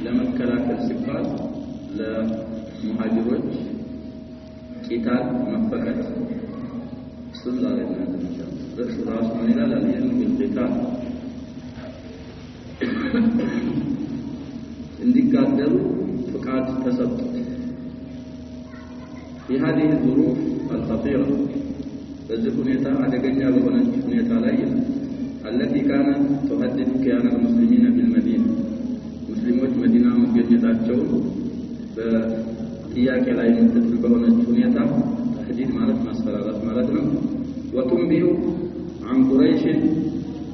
ለመከላከል ሲባል ለሙሃጅሮች ቂታል መፈቀድ ሱላለ ነው ራሱ ምን ይላል አልየን ቢልቂታል እንዲጋደሉ ፍቃድ ተሰጠ في هذه الظروف الخطيرة በዚህ ሁኔታ አደገኛ በሆነች ሁኔታ ላይ التي كانت تهدد كيان المسلمين بالمدينة ሙስሊሞች መዲና መገኘታቸው በጥያቄ ላይ ምትል በሆነች ሁኔታ ተህዲድ ማለት ማስፈራራት ማለት ነው ወቱንቢሁ عن قريش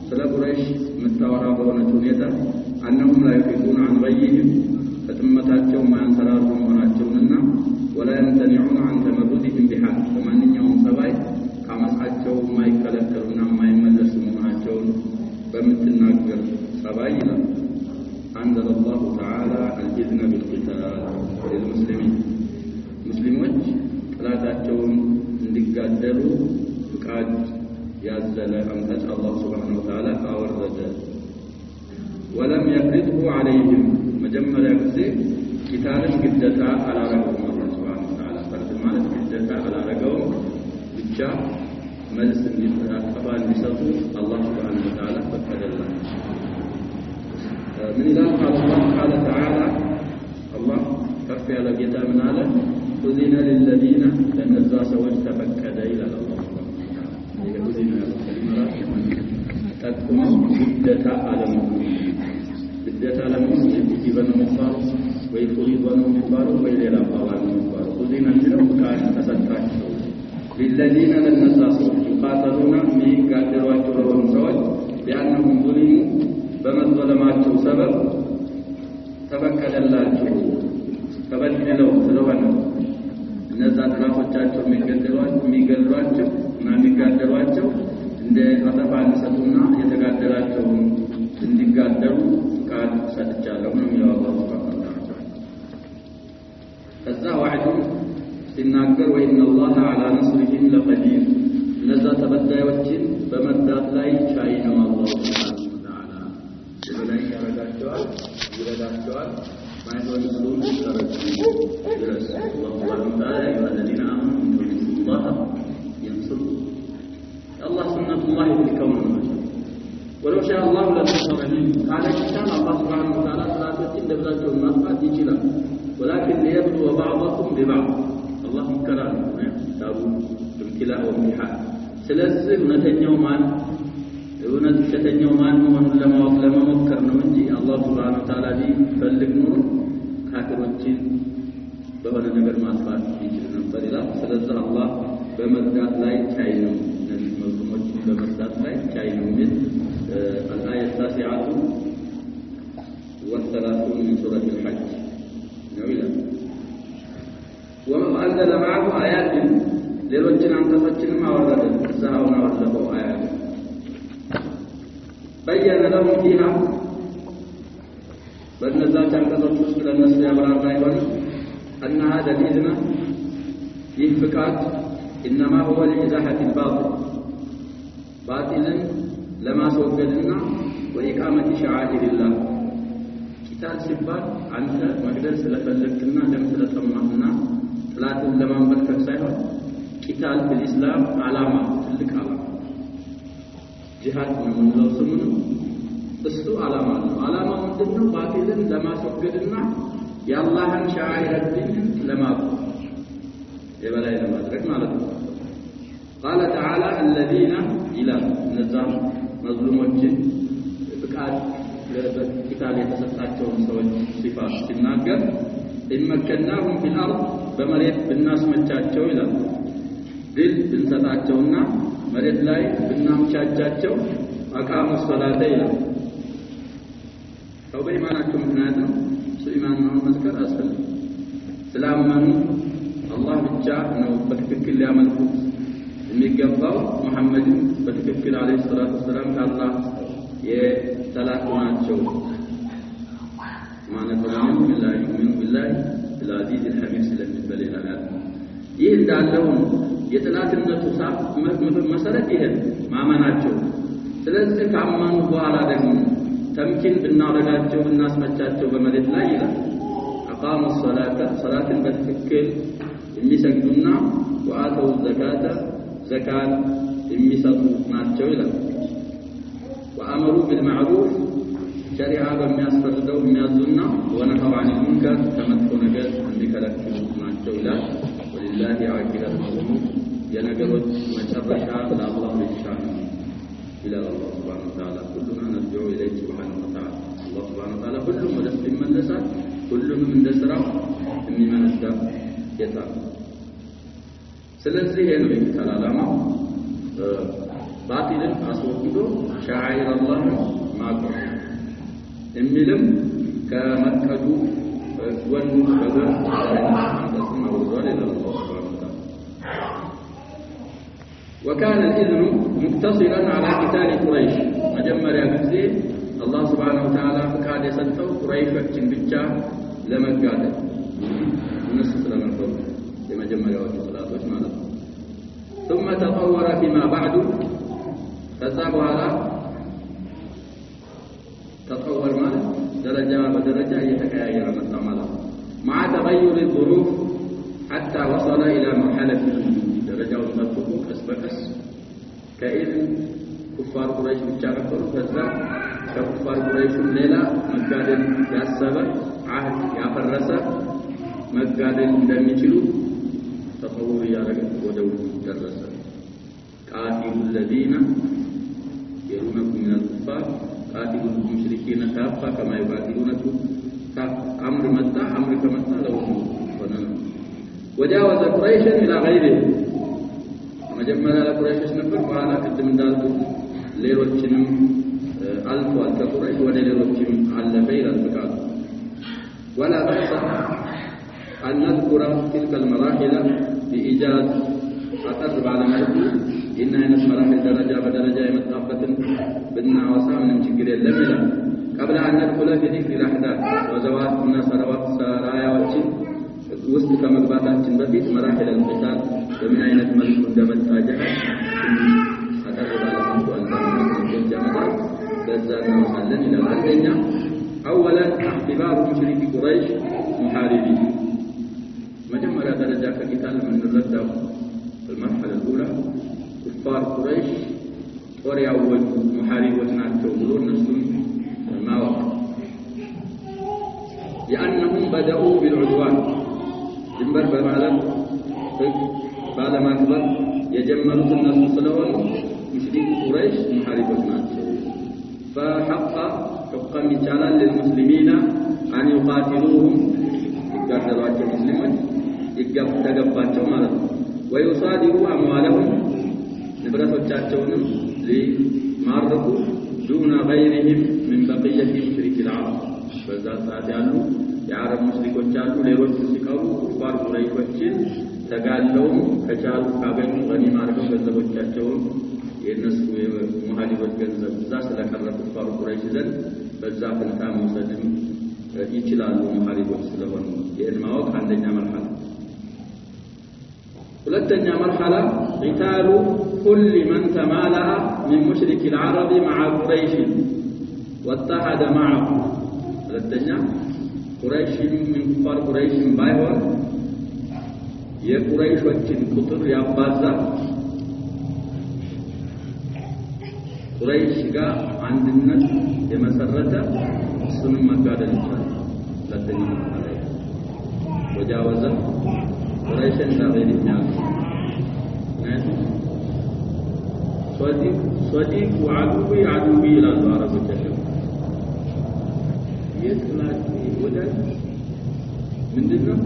ስለ ቁረይሽ መታወራ በሆነች ሁኔታ أنهم لا يفقون عن غيهم فتمتاቸው ማንሰራሩ መሆናቸውንና ولا يمتنعون عن تمردهم بحال በማንኛውም ሰባይ ካመጻቸው ማይከለከሉና ማይመለሱ መሆናቸውን በመትናገር ሰባይ ይላል أنزل الله تعالى الإذن بالقتال للمسلمين مسلمون طلاتاቸውን እንዲጋደሉ ፍቃድ ያዘለ አንቀጽ አላህ Subhanahu Wa Ta'ala አወረደ ولم يفرضه عليهم መጀመሪያ ጊዜ ቂታልን ግዴታ አላረገውም አላህ Subhanahu Wa Ta'ala ፈርድ ማለት ግዴታ አላረገውም ብቻ መልስ እንዲተካፈል ሊሰጡ አላህ Subhanahu Wa Ta'ala ፈቀደላቸው من الله قال تعالى الله كفي على كتاب من على أذن للذين لنزا سوج تفكد إلى الله أذن الكلمات تكون بدة على المؤمن بدة على المؤمن يجيبنا مفار ويفريضنا مفار ويليلا فوان مفار أذن لهم كان تسكت للذين لنزا سوج يقاتلون من قادروا يترون سوج بأنهم ظلموا በመظلማቸው ሰበብ ተበከለላቸው ተበድለው ስለሆነ እነዛ ጥራፎቻቸው የሚገድሏቸው እና የሚጋደሏቸው እንደ አጠፋ እንሰጡና የተጋደላቸው እንዲጋደሉ ፍቃድ ሰጥቻለሁ ነው የሚለው አላህ Subhanahu Wa Ta'ala ከዛ ወዕዱ ሲናገር ወኢነ አላህ ዐላ ነስሪሂም ለቀዲር እነዛ ተበዳዮችን በመርዳት ላይ ቻይ ነው አላህ ላይ ያረጋቸዋል ይረዳቸዋል ማይሆን ሁሉ ይረዳቸዋል አላህ Subhanahu Wa Ta'ala الذين آمنوا الله ينصر الله سنة الله في الكون ولو شاء الله لنصر منهم قال كان الله سبحانه وتعالى ثلاثة دبلاتهم مقات يجلا ولكن ليبلو بعضكم ببعض الله كرم داود بالكلاء والمحال ስለዚህ እውነተኛው ማን እውነተኛው ማን መሆኑን ለማወቅ ለመሞከር ነው እንጂ አላህ Subhanahu Wa Ta'ala ቢፈልግ ኖሮ ካፊሮችን በሆነ ነገር ማጥፋት ይችል ነበር ይላል ስለዚህ አላህ በመርዳት ላይ ቻይ ነው እነዚህ መዝሙሮችን በመርዳት ላይ ቻይ ነው የሚል الآية 39 من سورة الحج نويلا وأنزل معه آيات ሌሎችን አንቀጾችንም አወረደ እዛውና ወለፈው አያት بين لهم فيها በእነዛች አንቀጾች ውስጥ ለነሱ ያብራራ ይሆን أن هذا الإذن يفقد إنما هو لإزاحة الباطل باطلا لما سوقدنا وإقامة شعائر الله كتاب ሲባል አንተ መግደል ስለፈለክና ደም ስለተማህና ጥላትን ለማንበርከክ ሳይሆን ቂታል በእስላም ዓላማ ትልቅ ዓላማ ጂሃድ ነው ስሙን እሱ ዓላማ ነው ዓላማው ምንድነው ባጢልን ለማስወገድና የአላህን ሻዒር ዲን ለማቆም የበላይ ለማድረግ ማለት ነው قال تعالى الذين الى نظام መዝሉሞችን ፍቃድ ለቂታል የተሰጣቸውን ሰዎች ሲፋት ሲናገር ኢመከናሁም ፊል አርድ በመሬት ብናስመቻቸው ይላል ድል ብንሰጣቸውና መሬት ላይ ብናምቻቻቸው አቃሙ ሶላተ ይላል أو بإيمانكم بنادم سليمان ما مذكر أسفل سلام من الله بجاء أنه بتفكر لي عملكم የሚገባው ሙሐመድን በትክክል አለይሂ ሰላቱ ወሰለም ከአላህ የተላኩ ናቸው ማለት ነው ምን ቢላሂ العزيز الحميد ስለሚባል ይላል ይህ እንዳለው የጥላትነቱ መሰረት ይሄ ማመናቸው ስለዚህ ካመኑ በኋላ ደግሞ ተምኪን ብናረጋቸው ብናስመቻቸው በመሬት ላይ ይላል አቃሙ ሰላትን በትክክል የሚሰግዱና ወአተው ዘካተ زكاة የሚሰጡ ናቸው ይላል وأمروا بالمعروف شريعة በሚያስፈርደው የሚያዙና ወነሀው عن المنكر ከመጥፎ ነገር እንዲከለክሉ ናቸው ይላል ولله عاقبة الأمور የነገሮች መጨረሻ ለአላህ ብቻ ነው ይላል አላህ Subhanahu Wa Ta'ala كلنا نرجع إليه سبحانه وتعالى الله سبحانه وتعالى ሁሉም ወደ እሱ ይመለሳል ሁሉም እንደ ስራው የሚመነዳ ጌታ ስለዚህ ይሄ ነው የተላላማ ባጢልን አስወግዶ ሻዒር አላህ ማቆም የሚልም ከመቀዱ ወን በዘር አንተስም አውዟል ይላል አላህ Subhanahu Wa Ta'ala وكان الإذن مقتصرا على قتال قريش مجمريا ጊዜ الله سبحانه وتعالى فقد የሰጠው ቁረይሾችን ብቻ ለመጋደል እነሱ ስለነበሩ የመጀመሪያዎቹ ሶላቶች ማለት ነው ثم تطور فيما بعد ከዛ በኋላ ተطور ማለት ደረጃ በደረጃ እየተቀያየረ መጣ ማለት ነው مع تغير الظروف حتى وصل الى مرحله ደረጃውን ጠብቆ ቀስ በቀስ ከኢዝን ኩፋር ቁረይሽ ብቻ ነበሩ ከዛ ከኩፋር ቁረይሽ ሌላ መጋደል ያሰበ አህድ ያፈረሰ መጋደል እንደሚችሉ ተፈውር ያረጋግ ወደው ደረሰ قاتل الذين يرونكم من الكفار قاتل المشركين كافة كما يقاتلونكم امر متى امر كمتى لو وجاوز قريش الى غيره መጀመሪያ ለቁረይሾች ነበር በኋላ ቅድም እንዳልኩት ሌሎችንም አልፏል ከቁረይሽ ወደ ሌሎችም አለፈ ይላል ፍቃዱ ولا بأس أن نذكر تلك المراحل بإيجاز أقرب على ملكه إن هنا مراحل درجة بدرجة يمتقبة بدنا وسام ችግር የለም ይላል قبل أن ندخل في ذكر الأحداث وزوات الناس سراوات سراياዎችን ውስጥ ከመግባታችን በፊት መራሒል القتال በምን አይነት መልኩ እንደመጣጀህ አቀርብ على መልኩ አንተ ጀመረ በዛ ነው ይላል አንደኛ اولا اختبار مشرك قريش محاربين مجمرة درجة كقتال من الردة في المرحلة الأولى كفار قريش طور أول محاربون ناتشون نسون ما وقع لأنهم بدأوا بالعدوان جنبر بمعلم بعد ما كبر يجملوا الناس صلوان مشرك قريش محاربون ناتشون فحق حقا مثالا للمسلمين أن يقاتلوهم يقاتلوا المسلمين يقبطوا ማለት ነው ويصادروا أموالهم ንብረቶቻቸውንም ሊማርኩ دون غيرهم من بقية مشرك العرب በዛ ሰዓት ያሉ የአረብ ሙስሊሞች አሉ ሌሎች ሲቀሩ ኩፋር ቁረይሾችን ተጋለው ከቻሉ ካገኙ ገኒማ አድርገው ገንዘቦቻቸውን የነሱ ሙሃሊቦች ገንዘብ እዛ ስለቀረ ኩፋር ቁረይሽ ዘንድ በዛ ፈንታ መውሰድም ይችላሉ ሙሃሊቦች ስለሆኑ ይህን ማወቅ አንደኛ መርሐላ ሁለተኛ መርሐላ قتال كل من تمالأ من مشرك العرب مع قريش واتحد معه ሁለተኛ ቁረይሽ من كفار قريش ባይሆን የቁረይሾችን ቁጥር ያባዛ ቁረይሽ ጋር አንድነት የመሰረተ እሱንም መጋደል ይችላል ሁለተኛ መርሐላ ወጃወዘ ቁረይሽን ለغيرኛ صديق وعدوي عدوي إلى العرب التشر يطلع ودان من دنا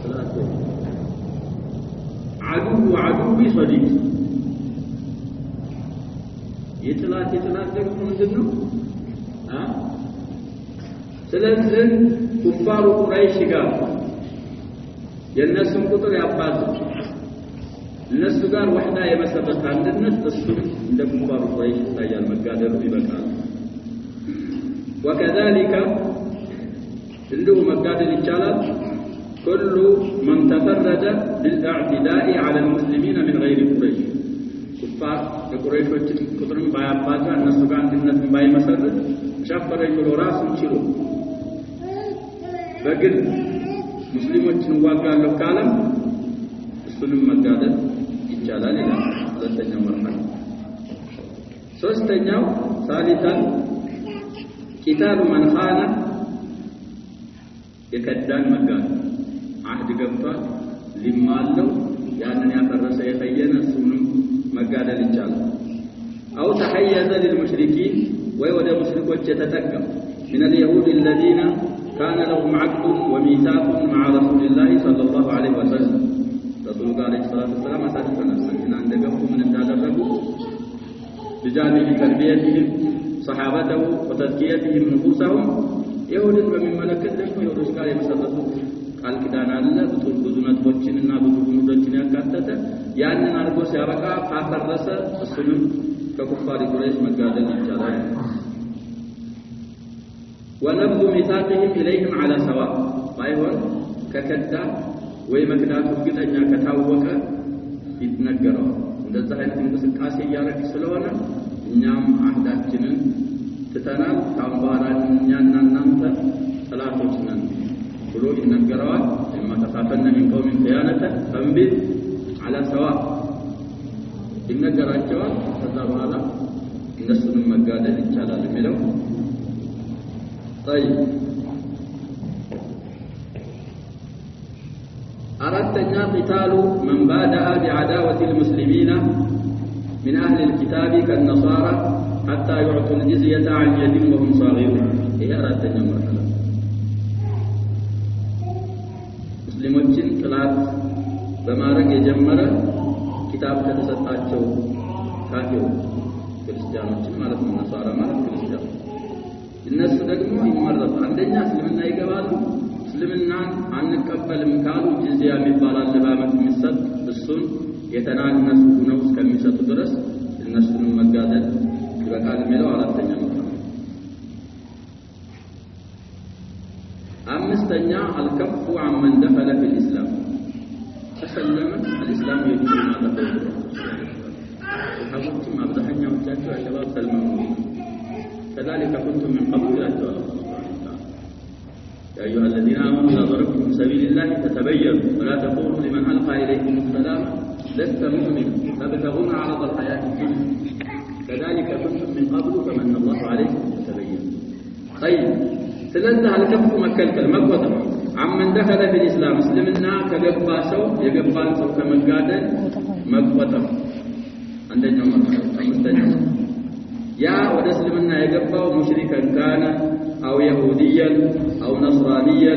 ثلاثة عدوي صديق يطلع ደግሞ ምንድነው ስለዚህ ኩፋሩ ቁረይሽ ጋር የነሱን ቁጥር ያባዙ እነሱ ጋር ወህዳ የመሰረት አንድነት እሱ እንደ ኩፋሩ ቁረይሽ ታያል መጋደሉ ይበቃል وكذلك እንደው መጋደል ይቻላል كل من تفرد بالاعتداء على المسلمين من غير قريش ኩፋር የቁረይሾች ቁጥርን ባያባዛ እነሱ ጋር አንድነትን ባይመሰረት ሻፈረኝ ብሎ ራሱን ችሎ በግል ሙስሊሞችን ዋጋለው ካለም እሱንም መጋደል ይቻላል ይላል ሁለተኛው መርሐላ ሶስተኛው ثالثا ቂታሉ መን ኻነ የከዳን መጋደል አህድ ገብቷል ሊማለው ያንን ያፈረሰ የፈየነ እሱንም መጋደል ይቻላል أو تحيز للمشركين ويود مشركوች የተጠቀም من اليهود الذين كان لهم عقد وميثاق مع رسول الله صلى الله عليه وسلم رسول الله عليه الصلاه والسلام አሳልፈና ሰንና እንደገቡ ምን እንዳደረጉ بجانب تربيتهم صحابته وتزكيتهم نفوسهم يهودን በሚመለከት ደግሞ የሁዶች ጋር የመሰረቱት ቃል ኪዳን አለ ብዙ ነጥቦችንና ብዙ ጉዳዮችን ያካተተ ያንን አርጎ ሲያበቃ ካፈረሰ እሱንም ከኩፋር ቁረይሽ መጋደል ይቻላል ونبذ ميثاقهم إليهم على سواء بايሆን ከከዳ ወይ መክዳቱ ግጠኛ ከታወቀ ይነገረው እንደዛ አይነት እንቅስቃሴ ያረክ ስለሆነ እኛም አህዳችንን ትተናል ታምባራኛና እናንተ ሰላቶች ነን ብሎ ይነገረዋል የማተፋፈነ من قوم خيانة فانبذ على سواء ይነገራቸዋል ከዛ በኋላ እነሱንም መጋደል ይቻላል የሚለው طيب أردنا قتال من بادأ بعداوة المسلمين من أهل الكتاب كالنصارى حتى يعطوا الجزية عن يد وهم صاغرون هي أردنا مرحلة مسلمين ثلاث بمارك يجمر كتاب كتسطاچو كافر ክርስቲያኖችን ማለት ነው ነሳራ ማለት ክርስቲያን እነሱ ደግሞ ይመረጡ አንደኛ እስልምና ይገባሉ እስልምናን አንቀበልም ካሉ ጂዚያ የሚባል ለባመት የሚሰጥ እሱን የተናነሱ ነው እስከሚሰጡ ድረስ እነሱን መጋደል ይበቃል የሚለው አራተኛ ነው አምስተኛ አልከፉ عمن دخل في الاسلام ተሰለመ الاسلام يجوز ما تقول حضرتم ابدحنا وجاءوا الشباب سلموا كذلك كنتم من قبل لا تعلمون يا أيها الذين آمنوا إذا ضربتم في سبيل الله فتبينوا ولا تقولوا لمن ألقى إليكم السلام لست مؤمنا تبتغون عرض الحياة الدنيا كذلك كنتم من قبل فمن الله عليكم فتبينوا طيب سلسة الكف مكلكل مقوطة عمن دخل في الإسلام مسلمنا كقبا سو يقبا سو كمقادل مقوطة عندنا مرحبا يا ودسلمنا يقبا مشركا كان أو يهوديا أو نصرانيا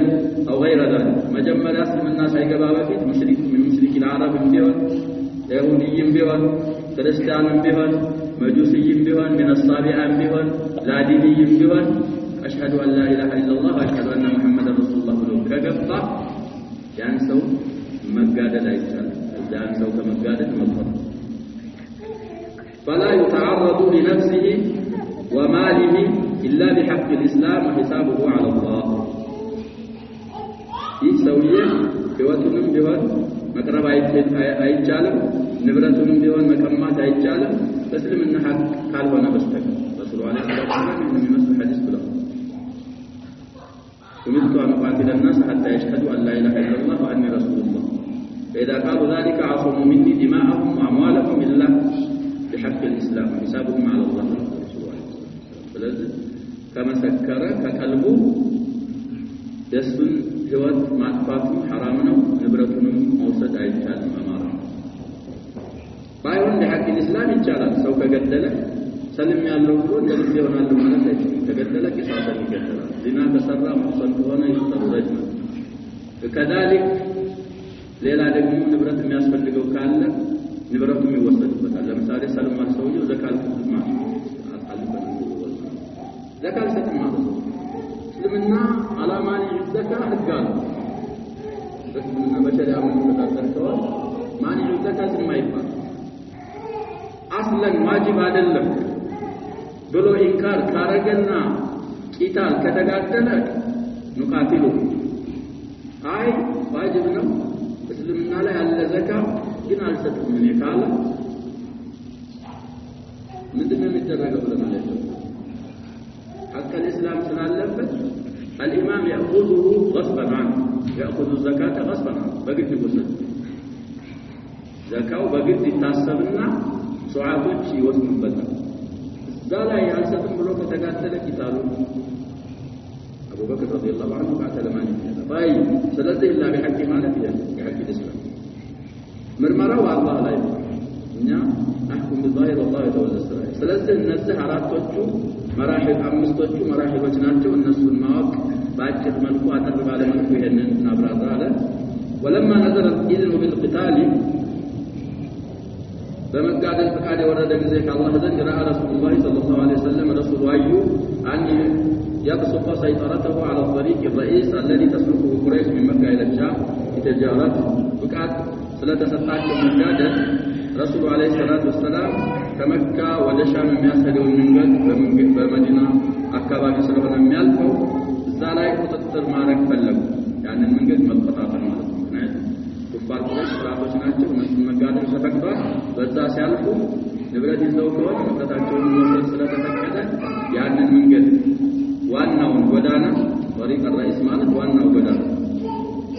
أو غير ذلك مجمل أسلم الناس يقبا بفيت مشرك من مشرك العرب بيون يهودي بيون كريستيان بيون مجوسي بيون من الصابئة بيون لا ديني بيون أشهد أن لا إله إلا الله وأشهد أن محمد رسول الله كقبا ينسوا مقادة لا يجعل ينسوا كمقادة مقادة فلا يتعرض لنفسه وماله إلا بحق الإسلام وحسابه على الله يسويه ህይወቱንም ቢሆን መቅረብ አይቻልም ንብረቱንም ቢሆን መቀማት አይቻልም በእስልምና ሐቅ ካልሆነ በስተቀር ረሱል አለይሂ ሰላም የሚመስል ሐዲስ ብለው ومثل أن أقاتل الناس حتى يشهدوا أن لا إله إلا الله وأني رسول الله فإذا قالوا ذلك عصموا مني دماءهم وأموالهم إلا بحق الإسلام وحسابهم على الله ورسوله ስለዚህ ከመሰከረ ከቀልቡ የሱን ህይወት ማጥፋቱ حرام ነው ንብረቱንም መውሰድ አይቻልም አማራ ባይሆን ለሐቅ الإسلام ይቻላል ሰው ከገደለ ሰልም ያለው ብሎ እንደዚህ ይሆናል ማለት አይደለም ከገደለ ቂሳስ ይገደላል ዚና ተሰራ መውሰድ ሆነ ይተረጅ ከذلك ሌላ ደግሞ ንብረት የሚያስፈልገው ካለ ንብረቱም ይወሰድበታል ለምሳሌ ሰልማን ሰውየው ዘካት ማለት አልፈን ዘካት ሰጥም ማለት ነው እስልምና አላማን ዘካ ህጋል እስልምና በሸሪዓው ተጠቅቀዋል ማን ዘካት የማይባል አስለን ዋጅብ አይደለም ብሎ ኢንካር ካረገና ቂታል ከተጋደለ ንቃቲሉ አይ ዋጅብ ነው እስልምና ላይ ያለ ዘካ ግን አልሰጥም እኔ ካለ ምንድነው የሚደረገው ለማለት ነው حق الإسلام ስላለበት الإمام يأخذه غصبا عنه يأخذ الزكاة غصبا عنه በግድ ይወሰድ ዘካው በግድ ይታሰብና ሱዓቶች ይወስኑበታል ዛላ ያልሰጥም ብሎ ከተጋደለ ቂታሉ أبو بكر رضي الله عنه قاتل ماني طيب ስለዚህ إلا بحق ማለት بحق الإسلام ምርመራው አላህ ላይ እኛ نحكم بالظاهر والله يتولى السرائر ስለዚህ እነዚህ አራቶቹ መራሂል አምስቶቹ መራሂሎች ናቸው እነሱን ማወቅ ባጭር መልኩ አጠር ባለ መልኩ ይሄንን እናብራራ አለ ولما نزل الإذن بالقتال በመጋደል ፈቃድ የወረደ ጊዜ ከአላህ ዘንድ ረአ ረሱሉላህ ሰለላሁ ዐለይሂ ወሰለም ረሱሉ አዩ አን يبسط سيطرته على الطريق الرئيس الذي تسلكه قريش من مكة إلى الشام لتجارة وقعت ስለተሰጣቸው መጋደል ረሱሉ አለይሂ ሰላቱ ወሰለም ከመካ ወደ ሻም የሚያስሄደው መንገድ በመዲና አካባቢ ስለሆነ የሚያልፈው እዛ ላይ ቁጥጥር ማድረግ ፈለጉ ያንን መንገድ መቆጣጠር ማለት ነው ምክንያቱም ኩፋር ቁረይሽ ስራቶች ናቸው እነሱን መጋደል ተፈቅዷል በዛ ሲያልፉ ንብረት ይዘው ከሆነ ንብረታቸውን መውሰድ ስለተፈቀደ ያንን መንገድ ዋናውን ጎዳና طريق الرئيس ማለት ዋናው ጎዳና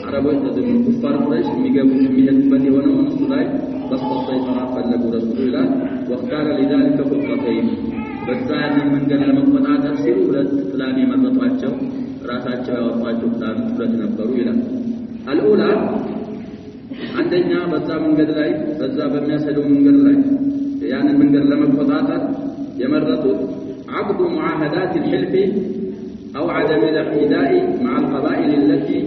አረቦች ተደም ኩፋር ቁረይሽ የሚገቡት የሚሄዱበት የሆነው እሱ ላይ በስጦታ ይሰራ ፈለጉ ረሱሉ ይላል ወختار لذلك خطتين በዛን መንገድ ለመቆጣጠር ሲሉ ሁለት ፕላን የመረጧቸው ራሳቸው ያወጣቸው ፕላን ሁለት ነበሩ ይላል አልኡላ አንደኛ በዛ መንገድ ላይ በዛ በሚያሰደው መንገድ ላይ ያንን መንገድ ለመቆጣጠር የመረጡት عقد معاهدات الحلف أو عدم الاعتداء مع القبائل التي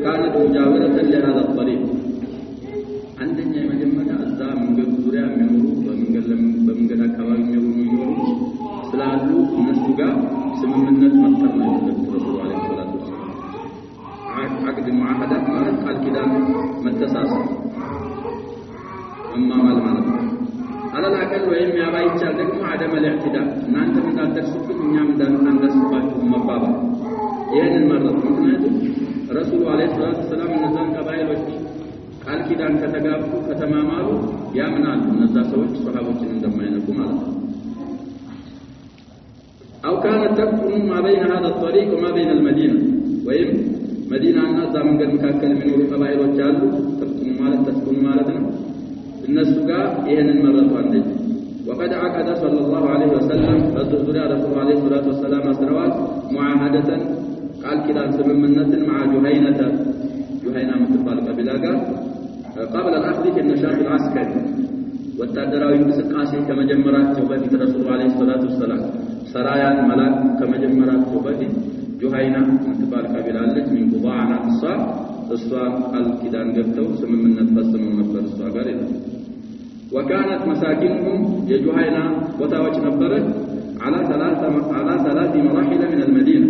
كانت مجاورة لهذا الطريق عندنا مجمع أزا منقل زوريا منورو ومنقل أكبر منورو سلالو نسوغا سممنت مكترنا يوجد رسول عليه الصلاة والسلام عقد معاهدات مالك قال كده متساسا أما مالك على الأقل وهم يابايت شالدكم عدم الاعتداء نانت من الترسوكم نعم دان دسوكم مبابا ይሄን መረጥ ምክንያቱም ረሱሉ አለይሂ ሰላቱ ሰላም እነዛን ቀባይሎች ቃል ኪዳን ከተጋቡ ከተማማሉ ያምናሉ እነዛ ሰዎች ሱሐቦችን እንደማይነቁ ማለት ነው أو كانت تكون ما بين هذا الطريق وما بين المدينة ويم مدينة الناس من قد مكاكل من قبائل وجالو تكون مالتنا الناس قال إهن المرة عندي وقد عقد صلى الله عليه وسلم فالدخول على رسول عليه الصلاة والسلام أسروات معاهدة قال كده سممنة مع جهينة متفال قبلاقا قبل الأخذ في النشاط العسكري والتدراوي بسقاسي كما جمرات توبة رسول عليه الصلاة والسلام سرايا ملاك كما جمرات توبة جهينة متفال قبلالك من قضاعنا الصار الصار قال كده انقبتو سممنة فسموا نفر الصار قريبا وكانت مساكنهم يجهينة وتاوج نبرت على ثلاث مراحل من المدينة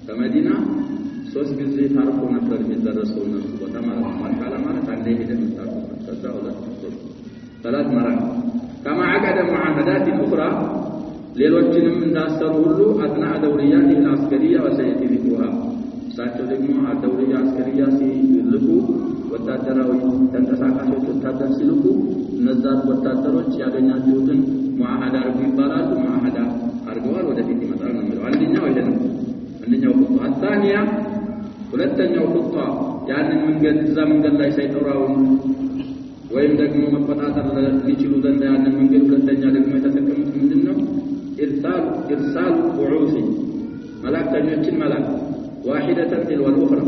كمدينة سوس جزء تعرفوا نفر يدرسوا الناس وتمارا مرحلة مالت عليه لم تعرفوا ثلاث مراحل كما عقد معاهدات أخرى للوجه من داسره له أثناء دورياته العسكرية وسيأتي ذكرها ساتو دغمو الدورية العسكرية ሲልኩ ወታደራዊ ተንቀሳቃሾች ወታደር ሲልኩ እነዛ ወታደሮች ያገኛቸውን ሙአሃዳ አርጉ ይባላሉ ሙአሃዳ አርገዋል ወደፊት ይመጣል ነው የሚለው አንደኛው ይሄ ነው አንደኛው ቁጣ አጣኒያ ሁለተኛው ቁጣ ያንን መንገድ እዛ መንገድ ላይ ሳይጠራው ወይም ደግሞ መቆጣጠር ሊችሉ ዘንድ ያንን መንገድ ሁለተኛ ደግሞ የተጠቀሙት ምንድነው ኢርሳል ቡዑሲ መላእክተኞችን መላክ واحدة تلو الأخرى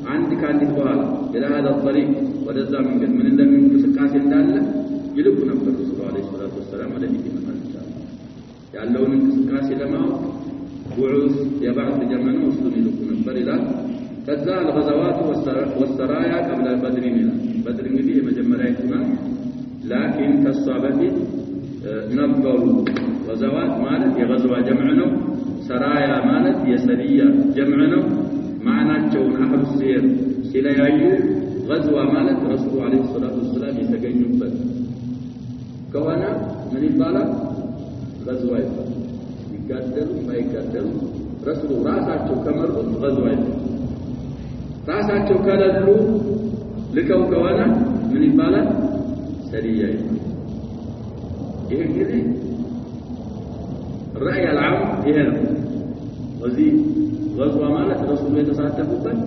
عندك بوال إلى هذا الطريق ودزا من قد من لم يسكاس الدالة يلقوا نفر الرسول عليه الصلاة والسلام الذي في مكان إن شاء الله يعني لو من سكاس لما بعوث يبعث جمعنا وصلوا يلقوا نفر إلى كذا الغزوات والسرايا قبل بدر بدر فيه مجمع الاهتمام لكن كالصحابة نبغوا غزوات ማለት የغزዋ ጀምዕ ነው ሰራያ ማለት የሰሪያ ጀምዕ ነው ማዕናቸውን አህሉ ሲር ሲለያዩ غزዋ ማለት ረሱሉ አለይሂ ሰላቱ ወሰለም የተገኙበት ከሆነ ምን ይባላል غزዋ ይባላል ይጋደሉ ማይጋደሉ ረሱሉ ራሳቸው ከመሩት غزዋ ይባላል ራሳቸው ከለሉ ልከው ከሆነ ምን ይባላል ሰሪያ ይባላል ይሄ እንግዲህ الرأي العام ይሄ ነው እዚህ غزዋ ማለት ረሱሉ የተሳተፉበት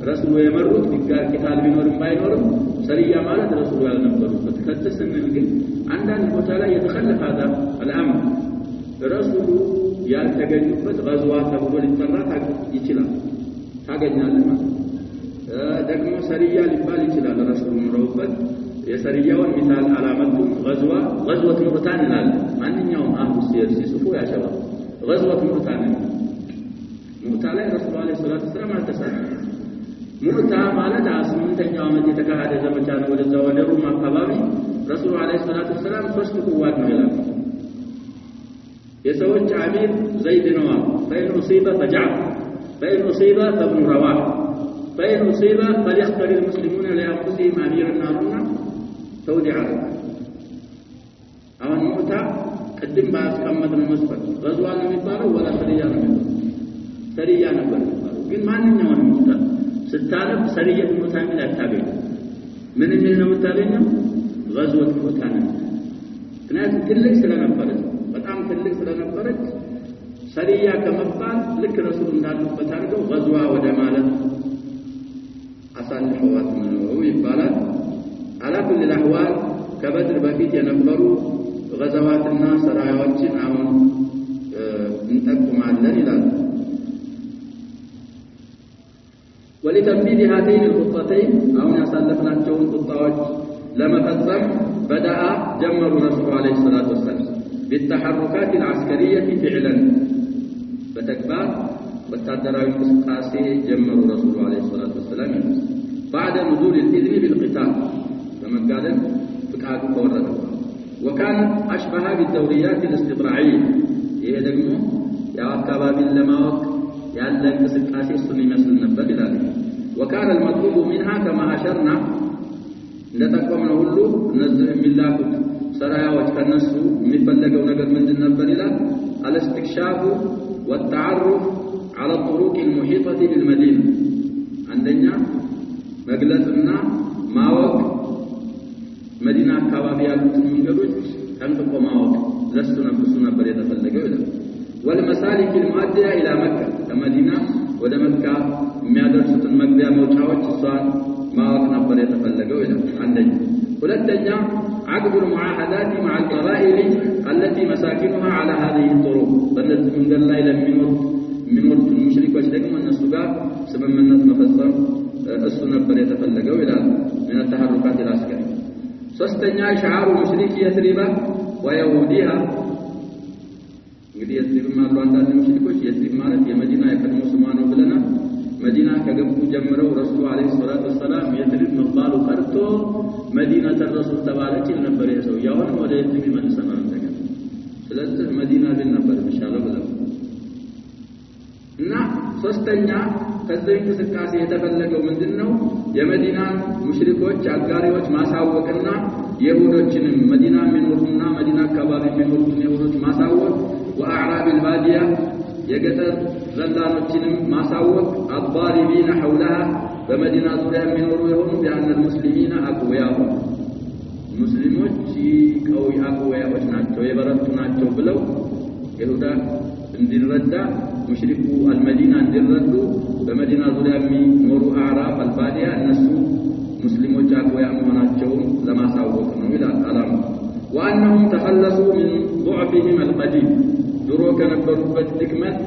ረሱሉ የመሩት ቂታል ቢኖርም ባይኖርም ሰሪያ ማለት ረሱሉ ያልነበሩበት ከተሰነል ግን አንዳንድ ቦታ ላይ የተخلف هذا الامر ረሱሉ ያልተገኙበት غزዋ ተብሎ ሊጠራ ይችላል ታገኛለህ ማለት ደግሞ ሰሪያ ሊባል ይችላል ረሱሉ ምረውበት የሰሪያውን ሚሳል አላመጡም غزوة ሙዕታን ይላል ማንኛውም አህሉ ሲር ሲጽፉ ያሸባል غزوة ሙዕታን ሙዕታ ላይ ረሱሉ አለይሂ ሰላቱ ወሰለም አልተሳተፉም ሙዕታ ማለት 8ኛው ዓመት የተካሄደ ዘመቻ ነው ወደዛ ወደ ሩም አካባቢ ረሱሉ አለይሂ ሰላቱ ወሰለም ሶስት ቁዋት ነው ይላል የሰዎች አሚር ዘይድ ነው فإن أصيب فجعفر فإن أصيب فابن رواحة فإن أصيب فليختار المسلمون لأنفسهم أميرا نارنا تودع አሁን ሙዕታ ቅድም ባስቀመጥነው መስፈርት غزዋ ነው የሚባለው ወላ ሰሪያ ነው የሚባለው ሰሪያ ነበር የሚባለው ግን ማንኛውንም ሙዕታ ስታነብ ሰሪየት ሙዕታ የሚል አታገኝ ምን የሚል ነው የምታገኘው غزوة ሙዕታን ምክንያቱም ትልቅ ስለነበረች በጣም ትልቅ ስለነበረች ሰሪያ ከመባል ልክ ረሱሉ እንዳሉበት አድርገው غزዋ ወደ ማለት አሳልፈዋት ነው ይባላል على كل الاحوال ከበድር በፊት የነበሩ غزواتنا ሰራያዎችን አሁን እንጠቁማለን ይላል ولتنفيذ هاتين الخطتين أو يسلفناቸውን ቁጣዎች ለመፈጸም بدأ جمر رسول عليه الصلاة والسلام بالتحركات العسكرية فعلا بتكبار وتدراوي እንቅስቃሴ جمر رسول عليه الصلاة والسلام بعد نزول الإذن بالقتال فمقالن فقاد وورد وكان أشبه بالدوريات الاستطراعية ይሄ ደግሞ ያው አካባቢን ለማወቅ ያለ እንቅስቃሴ እሱን ይመስል ነበር ይላል وكان المطلوب منها كما أشرنا እንደጠቆምነው ሁሉ እነዚህ የሚላኩት ሰራያዎች ከነሱ የሚፈለገው ነገር ምንድን ነበር ይላል الاستكشاف والتعرف على الطرق المحيطة بالمدينة አንደኛ መግለጽና ማወቅ መዲና አካባቢ ያሉትን መንገዶች ጠንቅቆ ማወቅ ለሱ ነበር የተፈለገው ይላል والمسالك المؤدية إلى مكة كمدينة ወደ መካ የሚያደርሱትን መግቢያ መውጫዎች እሷን ማወቅ ነበር የተፈለገው ይላል አንደኛ ሁለተኛ عقد المعاهدات مع القبائل التي مساكنها على هذه الطرق በእነዚህ መንገድ ላይ ለሚኖሩት ሙሽሪኮች ደግሞ እነሱ ጋር ስምምነት መፈጸም እሱ ነበር የተፈለገው ይላል من التحركات العسكرية ሶስተኛ شعار مشرك يثرب ويهوديها እንግዲህ የትሪብ ማለት አንዳንድ ሙሽሪኮች የትሪብ ማለት የመዲና የቀድሞ ስሟ ነው ብለናል መዲና ከገቡ ጀምረው ረሱሉ አለይሂ ሰላቱ ወሰለም የትሪብ መባሉ ቀርቶ መዲና ተረሱል ተባለች ነበር የሰው ያውን ወደ የትሪብ መልሰናል እንደገና ስለዚህ መዲና ግን ነበር መሻለው ብለው እና ሶስተኛ ከዚህ እንቅስቃሴ የተፈለገው ምንድነው የመዲና ሙሽሪኮች አጋሪዎች ማሳወቅና የይሁዶችንም መዲና የሚኖሩና መዲና አካባቢ የሚኖሩትን የይሁዶች ማሳወቅ وأعراب البادية يقدر زلانوچንም ማሳወቅ الضاربين حولها በመዲና ዙሪያ የሚኖሩ የሆኑ بأن المسلمين أقوياء ሙስሊሞች አቅወያዎች ናቸው የበረቱ ናቸው ብለው ይሁዳ እንዲረዳ ሙሽሪኩ አልመዲና እንዲረዱ በመዲና ዙሪያ የሚኖሩ አዕራብ አልባዲያ እነሱ ሙስሊሞች አቅወያ መሆናቸውን ለማሳወቅ ነው ይላል አላማ وأنهم تخلصوا من ضعفهم القديم ድሮ ከነበሩበት ድክመት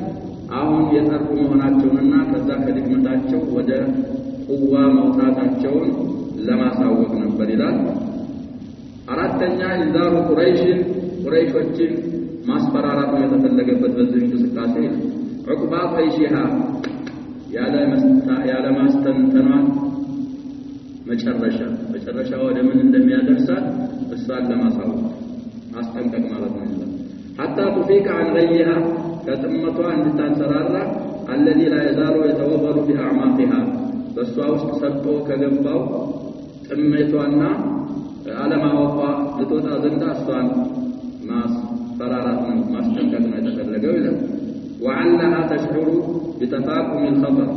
አሁን የጠሩ መሆናቸውንና ከዛ ከድክመታቸው ወደ ቁዋ መውጣታቸውን ለማሳወቅ ነበር ይላል አራተኛ ኢንዛሩ ቁረይሾችን ማስፈራራት የተፈለገበት በዚህ እንቅስቃሴ ዑቅባ ቀይሺሃ ያለ ማስተንተኗ መጨረሻ ወደ ምን እንደሚያደርሳት እሷን ለማሳወቅ ማስጠንቀቅ ማለት ነው حتى تفيك عن غيها كتمتها أن تنسرارا الذي لا يزال يتوغل بأعماقها بسواوس سبتو كجنباو تميتوانا على ما وقع لتوتا زندا أسفان ماس فراراتنا ماس تنكتنا يتفرقوا إذا وعلها تشعر بتفاقم الخطر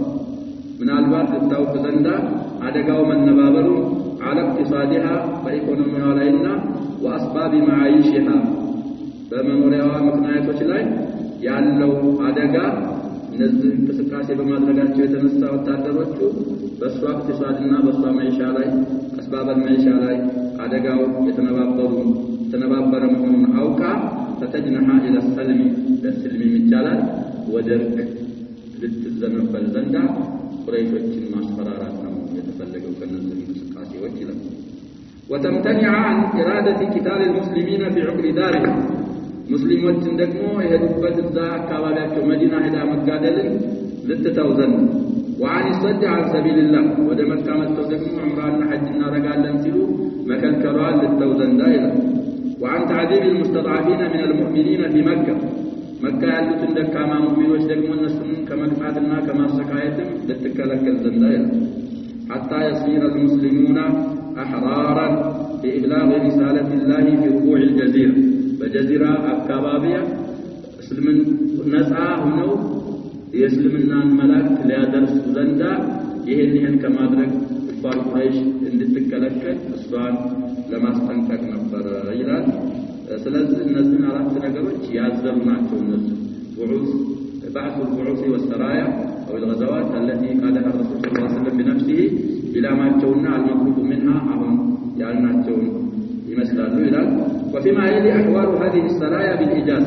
من الباب التوق زندا عدقوا من نبابروا على اقتصادها فإيكونومي علينا وأسباب معايشها بمنوريها مقنعيتوش لاي ያለው አደጋ እነዚህ እንቅስቃሴ በማድረጋቸው የተነሳ ወታደሮቹ በሷ እቅتصادና በሷ ማይሻ ላይ አስባበል ማይሻ ላይ አደጋው የተነባበረ መሆኑን አውቃ فتجنها الى السلم ለስልም ይቻላል ወደርቅ ልትዘነበል ዘንዳ ቁረይሾችን ማስፈራራት ነው የተፈለገው ከነዚህ እንቅስቃሴዎች ይላል وتمتنع عن إرادة قتال المسلمين في عقر داره مسلمات دقمو يهدبت الزا أكابابياتو مدينة إلى مقادل للتتوزن وعن الصد عن سبيل الله ودمت كامتو دقمو عمران حجنا رقال لنسلو مكان كرال للتوزن دائرة وعن تعذيب المستضعفين من المؤمنين في مكة يالوت عندك كما مؤمنوش دقمو النسلون كما قفاتنا كما سكايتم للتكالك الزندائرة حتى يصير المسلمون أحرارا بإبلاغ رسالة الله في ربوع الجزيرة بجزيرة أكابابية اسلمن نسعى هنو يسلمنا الملاك ليادرس زندا يهنهن كما درك كفار قريش عند التكالكت أسوان لما استنكك نفر إيران سلازل النزل على التنقروش يازدروناتو النزل بعث البعوث والسرايا أو الغزوات التي قادها الرسول صلى الله عليه وسلم بنفسه إلى ما تشونا المطلوب منها أهم يعني تشون يمثلات إلى وفيما يلي أحوال هذه السرايا بالإجاز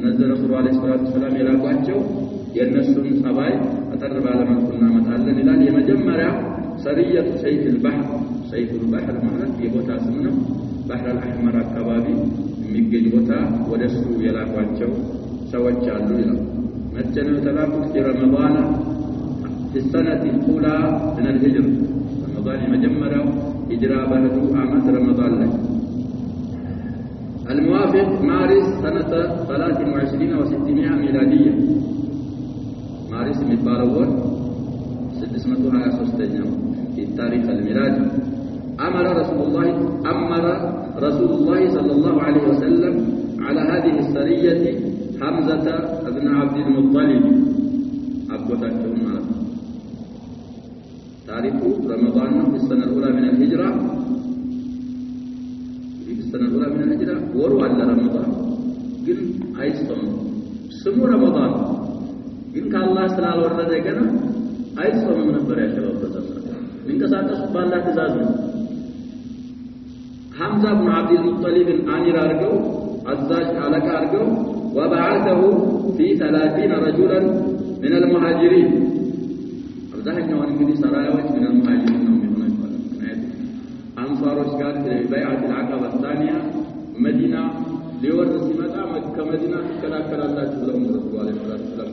نزل رسول الله عليه الصلاة والسلام إلى قاتشو ينسون صباي أترب على من كنا متعلن إلى يمجمرة سرية سيف البحر معنى في بوتا سمنا بحر الأحمر الكبابي ميجي بوتا ودسو يلا قاتشو سوى جالو إلى مجنوا تلاقوا في رمضان في السنة الأولى من الهجرة رمضان مجمرة هجرة بلدو عامة رمضان لك الموافق مارس سنة 23 و600 ميلادية مارس متبارور 623 في التاريخ الميلادي أمر رسول الله صلى الله عليه وسلم على هذه السرية حمزة ابن عبد المطلب أبوتاكم معنا تعرفوا رمضان في السنة الأولى من الهجرة في السنة الأولى من الهجرة وروا على رمضان قل أيصم سمو رمضان قل كالله سلال ورد كنا أيصم من البرية شباب من كساكس بالله تزازم حمزة بن عبد المطلب آمير أرقو عزاج على أرقو وبعثه في 30 رجلا من المهاجرين أبداً يوم كذي سرايا من المهاجرين هم هنا يقولون أنصار قال في بيعة العقبة الثانية مدينة لورد سمتا كمدينة كلا الله سبحانه وتعالى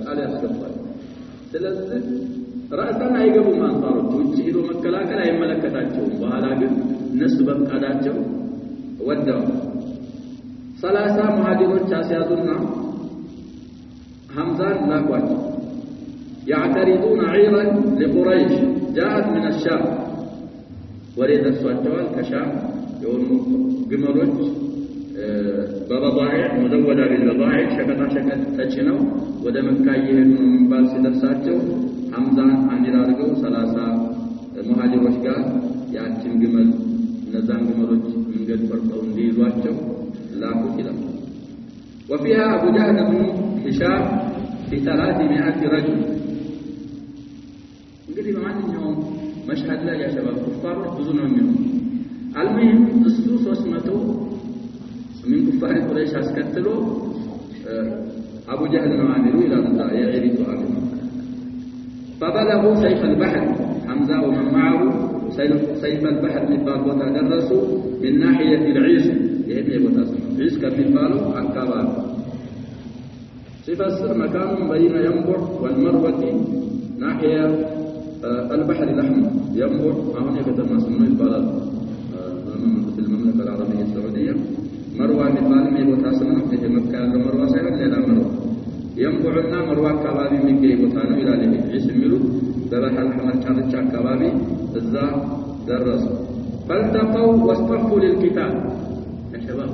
قال يا سبحان ثلاثة رأسنا يجيبوا ما أنصار وتشيلوا مكلا كلا يملكتاتهم وهذا نسبة قاداتهم ودوا 30 مهاجرون تاسياتنا حمزان لاقوات يعترضون عيرا لقريش جاءت من الشام وريد السواتوال كشام يقولون قمروج ببضائع مزودة بالبضائع شكتا تجنو ودمكا يهدون من بالس درساتو حمزان عمير أرقو 30 مهاجروش قال يأتين قمل نزان قمروج من قد فرقون ديزواتو لا كتلا وفيها أبو جهل بن هشام في 300 رجل እንግዲህ በማንኛውም መሽሃድ ላይ ያሸባብ ኩፋሮች ብዙ ነው የሚሆኑ አልሙሂም እሱ 300 من كفار قريش አስከትሎ أبو جهل ነው አሚሩ ይላል የዒሪቱ አሚሩ فبلغوا سيف البحر حمزة ومن معه سيف البحر لباقوتا درسوا من ناحية العيس يهدي بوتا عيس كبيبالو أكبر سيفسر مكان بين ينبع والمروة ناحية البحر الأحمر ينبع هنا كتب ما سموه البلد في المملكة العربية السعودية መርዋ የሚባልም የቦታ ስም ነው። ይሄ መካ ያለው መርዋ ሳይሆን ሌላ መርዋ የንቡዕና መርዋ አካባቢ የሚገኝ ቦታ ነው ይላል ኢብሊስ የሚሉት በባህር አህመር ጫርቻ አካባቢ እዛ ደረሱ። فالتقوا واصطفوا للقتال يا شباب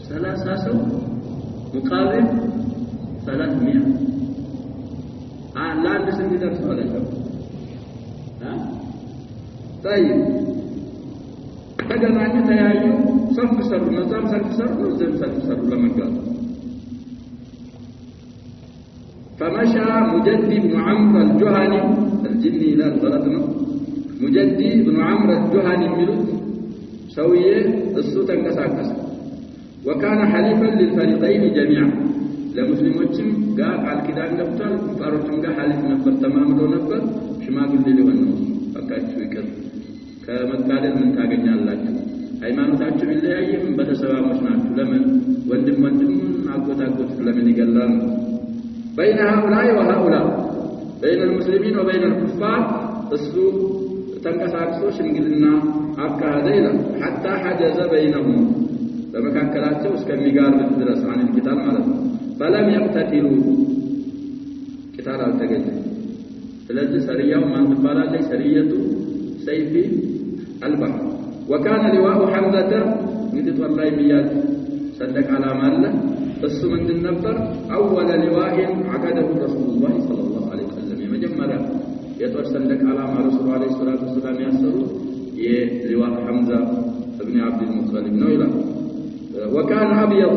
30 ሰው مقابل 300 ለአንድ ስንት ደርሰዋል? طيب ተገናኙ፣ ተያዩ፣ ሰፍ ሰሩ፣ ነዛም ሰፍ ሰሩ፣ ዘም ሰፍ ሰሩ ለመጋት فمشى مجدي بن عمرو الجهني الجني لا غلط ነው مجدي بن عمرو الجهني የሚሉት ሰውዬ እሱ ተንቀሳቀሰ وكان حليفا للفريقين جميعا ለሙስሊሞችም ጋር ቃል ኪዳን ገብቷል፣ ኩፋሮችም ጋር ሐሊፍ ነበር፣ ተማምለው ነበር። ሽማግሌ ሊሆን ነው በቃችሁ ይቅር ከመጋደል ምን ታገኛላችሁ? ሃይማኖታችሁ ቢለያይም በተሰባሞች ናችሁ። ለምን ወንድም ወንድሙን አጎታጎት ለምን ይገላል? بين هؤلاء وهؤلاء بين المسلمين وبين الكفار እሱ ተንቀሳቅሶ ሽምግልና አካሄደ ይላል حتى حجز بينهم በመካከላቸው እስከሚጋርድ ድረስ አን القتال ማለት ነው። فلم يقتتلوا قتال አልተገኘም። ስለዚህ ሰሪያው ማን ትባላለች? ሰሪየቱ سيف البحر وكان لواء حمزة እንግዲህ ወላሂ የሚያዝ ሰንደቅ ዓላማ አለ። እሱ ምንድን ነበር? أول لواء عقده رسول الله صلى الله عليه وسلم የመጀመሪያ የጦር ሰንደቅ ዓላማ ረሱል አለይሂ ሰላቱ ወሰለም ያሰሩት የሊዋء حمزة ابن عبد المطلب ነው ይላል። وكان أبيض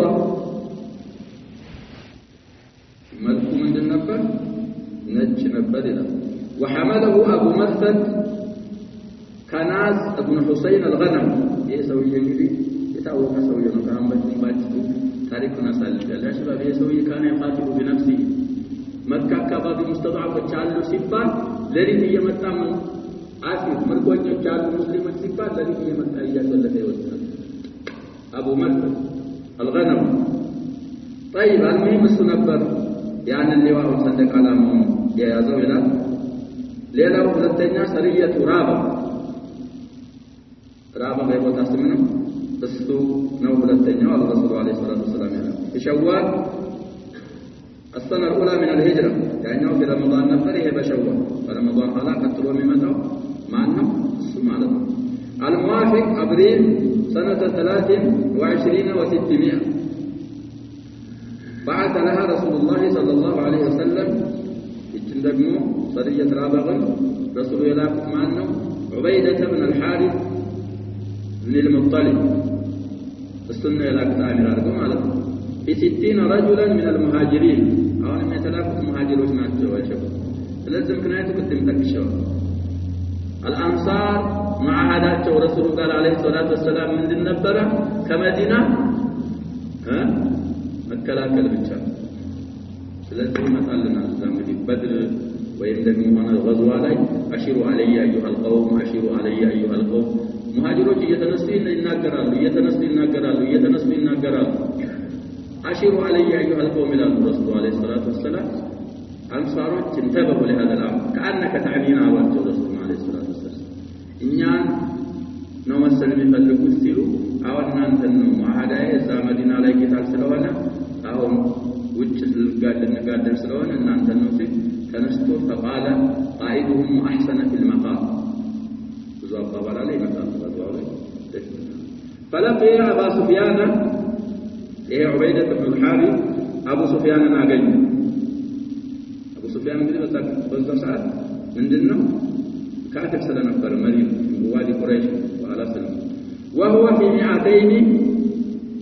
መልኩ ምንድን ነበር? ነጭ ነበር ይላል። وحمله أبو مرثد كناز ابن حسين الغنم ይሄ ሰውዬ እንግዲህ የታወቀ ሰውዬ ነው። ከአንበትን ባጭቱ ታሪኩን አሳልፏል። ያ شباب ይሄ ሰውዬ ካነ يقاتل بنفسه መካ አካባቢ ሙስተضعፎች አሉ ሲባል ለሪት እየመጣ ነው። አሲፍ ምርኮኞች አሉ ሙስሊሞች ሲባል ለሪት እየመጣ እያሰለፈ ይወጣል። አቡ መርثد الغنم طيب المهم እሱ ነበር ያንን ሊዋው ሰንደቅ ዓላማውን የያዘው ይላል። ሌላው ሁለተኛ ሰሪየቱ ራባ በቦታ ስም ነው። እሱ ነው ሁለተኛው ረሱል አለይሂ ሰላቱ ወሰለም ያለው በሸዋል السنة الأولى من الهجرة يعني في رمضان نفر هي بشوال فرمضان خلا قتلوا ممتعوا معنا السمالة الموافق أبريل سنة 23 و600 بعث لها رسول الله صلى الله عليه وسلم يتندقموا صرية رابغا رسول الله معنا عبيدة بن الحارث بن المطلب السنة إلى كتامل أرقم على ب60 رجلا من المهاجرين أو أن يتلاقوا مهاجرون ناتجوا وشبه لازم كنايته قدم تكشوا الأنصار مع هذا رسول الله عليه الصلاة والسلام من النبرة كمدينة مكلاكل بالشام لازم مثلا زمدي بدر ويندم هنا الغزوة علي أشيروا علي أيها القوم أشيروا علي أيها القوم مهاجرون يتنسلين ينقرالوا أشيروا علي أيها القوم إلى الرسول عليه الصلاة والسلام أنصارات انتبهوا لهذا الأمر كأنك تعنينا وأنت الرسول عليه الصلاة والسلام إنيان نوصل من فلك السيرو أو أن أنتنوا معهدا إذا مدينة عليك تالسلونا أو وجه القادر سلونا أن أنتنوا سير كنستور فقال قائدهم أحسن في المقام وزواب قبل عليه مقام فلقي أبا سفيان إيه عبيدة بن الحارث أبو سفيان ناقين أبو سفيان من بزر سعد من دنه كاتب سنة نفر مريم بوادي قريش وعلى سلم وهو في 200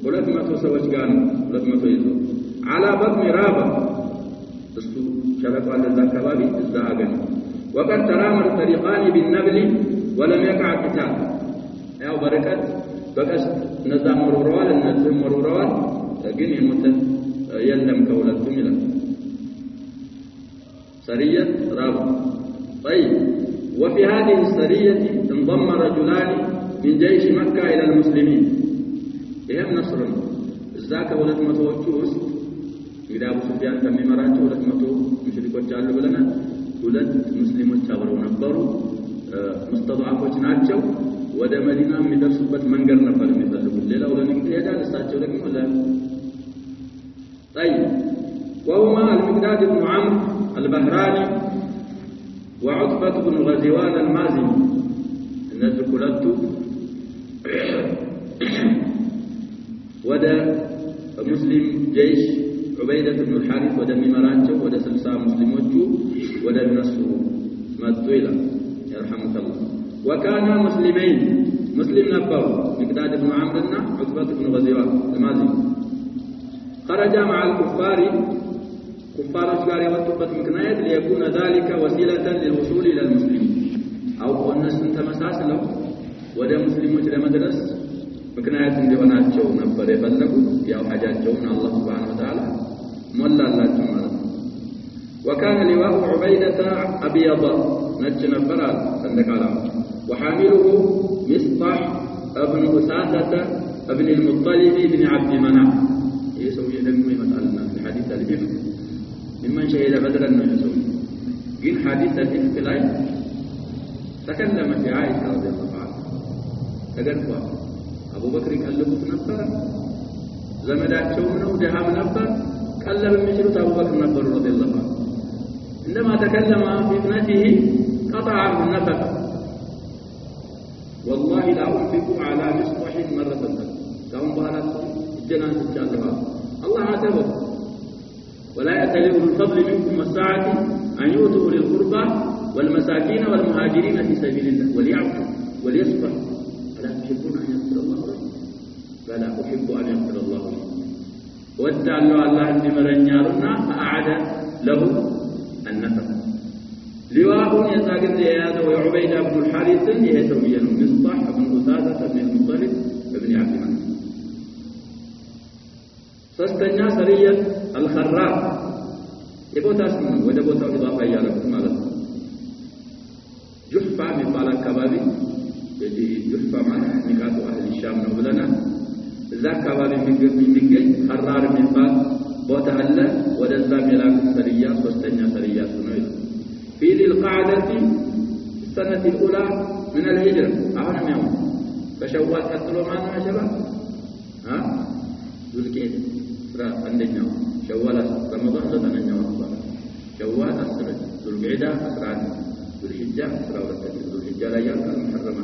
ولثمة سوجان ولثمة يزو على بطن رابة شبكوا على الزكوابي الزاقين وقد ترامر الطريقان بالنبل ولم يقع قتال أو بركة بقص نظام مرورال النظام مرورال ግን የሞተ የለም ከሁለቱም ይላል። سرية رابع طيب وفي هذه السرية انضم رجلان من جيش مكة إلى المسلمين ይሄም ነስር ነው። እዛ ከ200ዎቹ ውስጥ እንግዲህ አቡ ሱፊያን ከሚመራቸው 200 ሙሽሪኮች አሉ ብለናል። ሁለት ሙስሊሞች አብረው ነበሩ። ሙስተضعፎች ናቸው። ወደ መዲና የሚደርሱበት መንገድ ነበር የሚፈልጉት ሌላው ለንግድ ይሄዳል እሳቸው ደግሞ ለ طيب وهما المقداد بن عمرو البهراني وعتبة بن غزوان المازني እነዚህ ሁለቱ ወደ ሙስሊም ጀይሽ ዑበይደህ ብን الحارث ወደሚመራቸው ወደ 60 ሙስሊሞቹ ወደ እነሱ መጡ ይላል يرحمك الله وكان مسلمين مسلم ነበሩ مقداد بن عمرو እና عتبة بن غزوان المازني خرج مع الكفار كفارات ጋር የወጡበት ምክንያት ليكون ذلك وسيلة للوصول إلى المسلمين أو እነሱን ተመሳስለው ወደ ሙስሊሞች ለመድረስ ምክንያት እንዲሆናቸው ነበር የፈለጉት ያው ሐጃቸውን አላህ Subhanahu Wa Ta'ala ሞላላቸው ማለት ነው وكان لواء عبيدة أبيض ነጭ ነበር ሰንደቃላ وحامله مصطح ابن أساسة ابن المطلب بن عبد مناف يسوي ደግሞ ይመጣልና الحديث الفقه ممن شهد بدرا يسوي ግን حديث الفقه ላይ تكلم في عائشة رضي الله عنها ተገርፏል أبو بكر يكلمه نبر زمداتهم ነው ደሃም ነበር ቀለብ የሚችሉት أبو بكر ነበር رضي الله عنه عندما تكلم في ابنته قطع عنه النفقة والله لا أنفق على مصطح مرة لهم بهالات الجنان الجالبات الله عاتبه ولا يأتل أولو الفضل منكم والسعة أن يؤتوا للقربى والمساكين والمهاجرين في سبيل الله وليعفوا وليصفحوا ألا تحبون أن يغفر الله لكم فلا أحب أن يغفر الله لكم ودع الله أن مرنيارنا فأعد له النفقة لواء يتاقن لياده وعبيدة بن الحارث يهتوي مصطح بن أساسة بن المطلب بن عبد مناف ሶስተኛ سرية الخراف የቦታ ስም ነው ወደ ቦታው ኢዳፋ ያለበት ማለት ነው ጁህፋ የሚባል አካባቢ በዚህ ጁህፋ ማለት ንቃቱ አህል ሻም ነው ብለናል እዛ አካባቢ የሚገኝ ኸራር የሚባል ቦታ አለ ወደዛ የላኩት ሰሪያ ሶስተኛ ሰሪያ ነው ይላል في ذي القعدة السنة الأولى من الهجرة أهنا يوم فشوال قتلوا معنا يا شباب ها ذو الكيد عندنا شوال رمضان زماننا وقبل شوال أسرد ذو القعدة أسراد ذو الحجة أسراد ذو الحجة الأيام المحرمة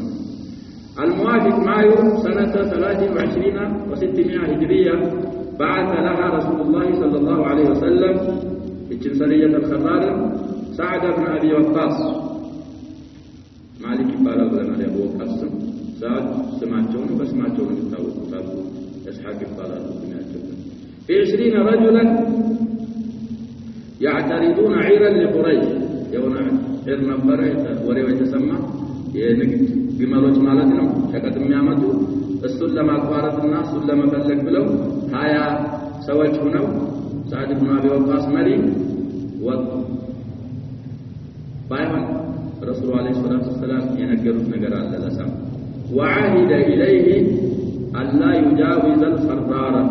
الموافق مايو سنة 23 و600 هجرية بعث لها رسول الله صلى الله عليه وسلم بجنسية الخرار سعد بن أبي وقاص مالك يبالا بلنا لأبو وقاص سعد سمعتون بسمعتون يتاوه يسحاق يبالا في 20 رجلا يعترضون عيرا لقريش يونا عير نبرة وريو يتسمى ينقد قمالوش مالتنا شكت ميامتو السلم أكبارت الناس سلم فلك بلو هايا سواج هنو سعد بن أبي وقاص مري بايمان رسول الله صلى الله عليه وسلم ينقروا نقر على الأسام وعهد إليه أن لا يجاوز الخرارة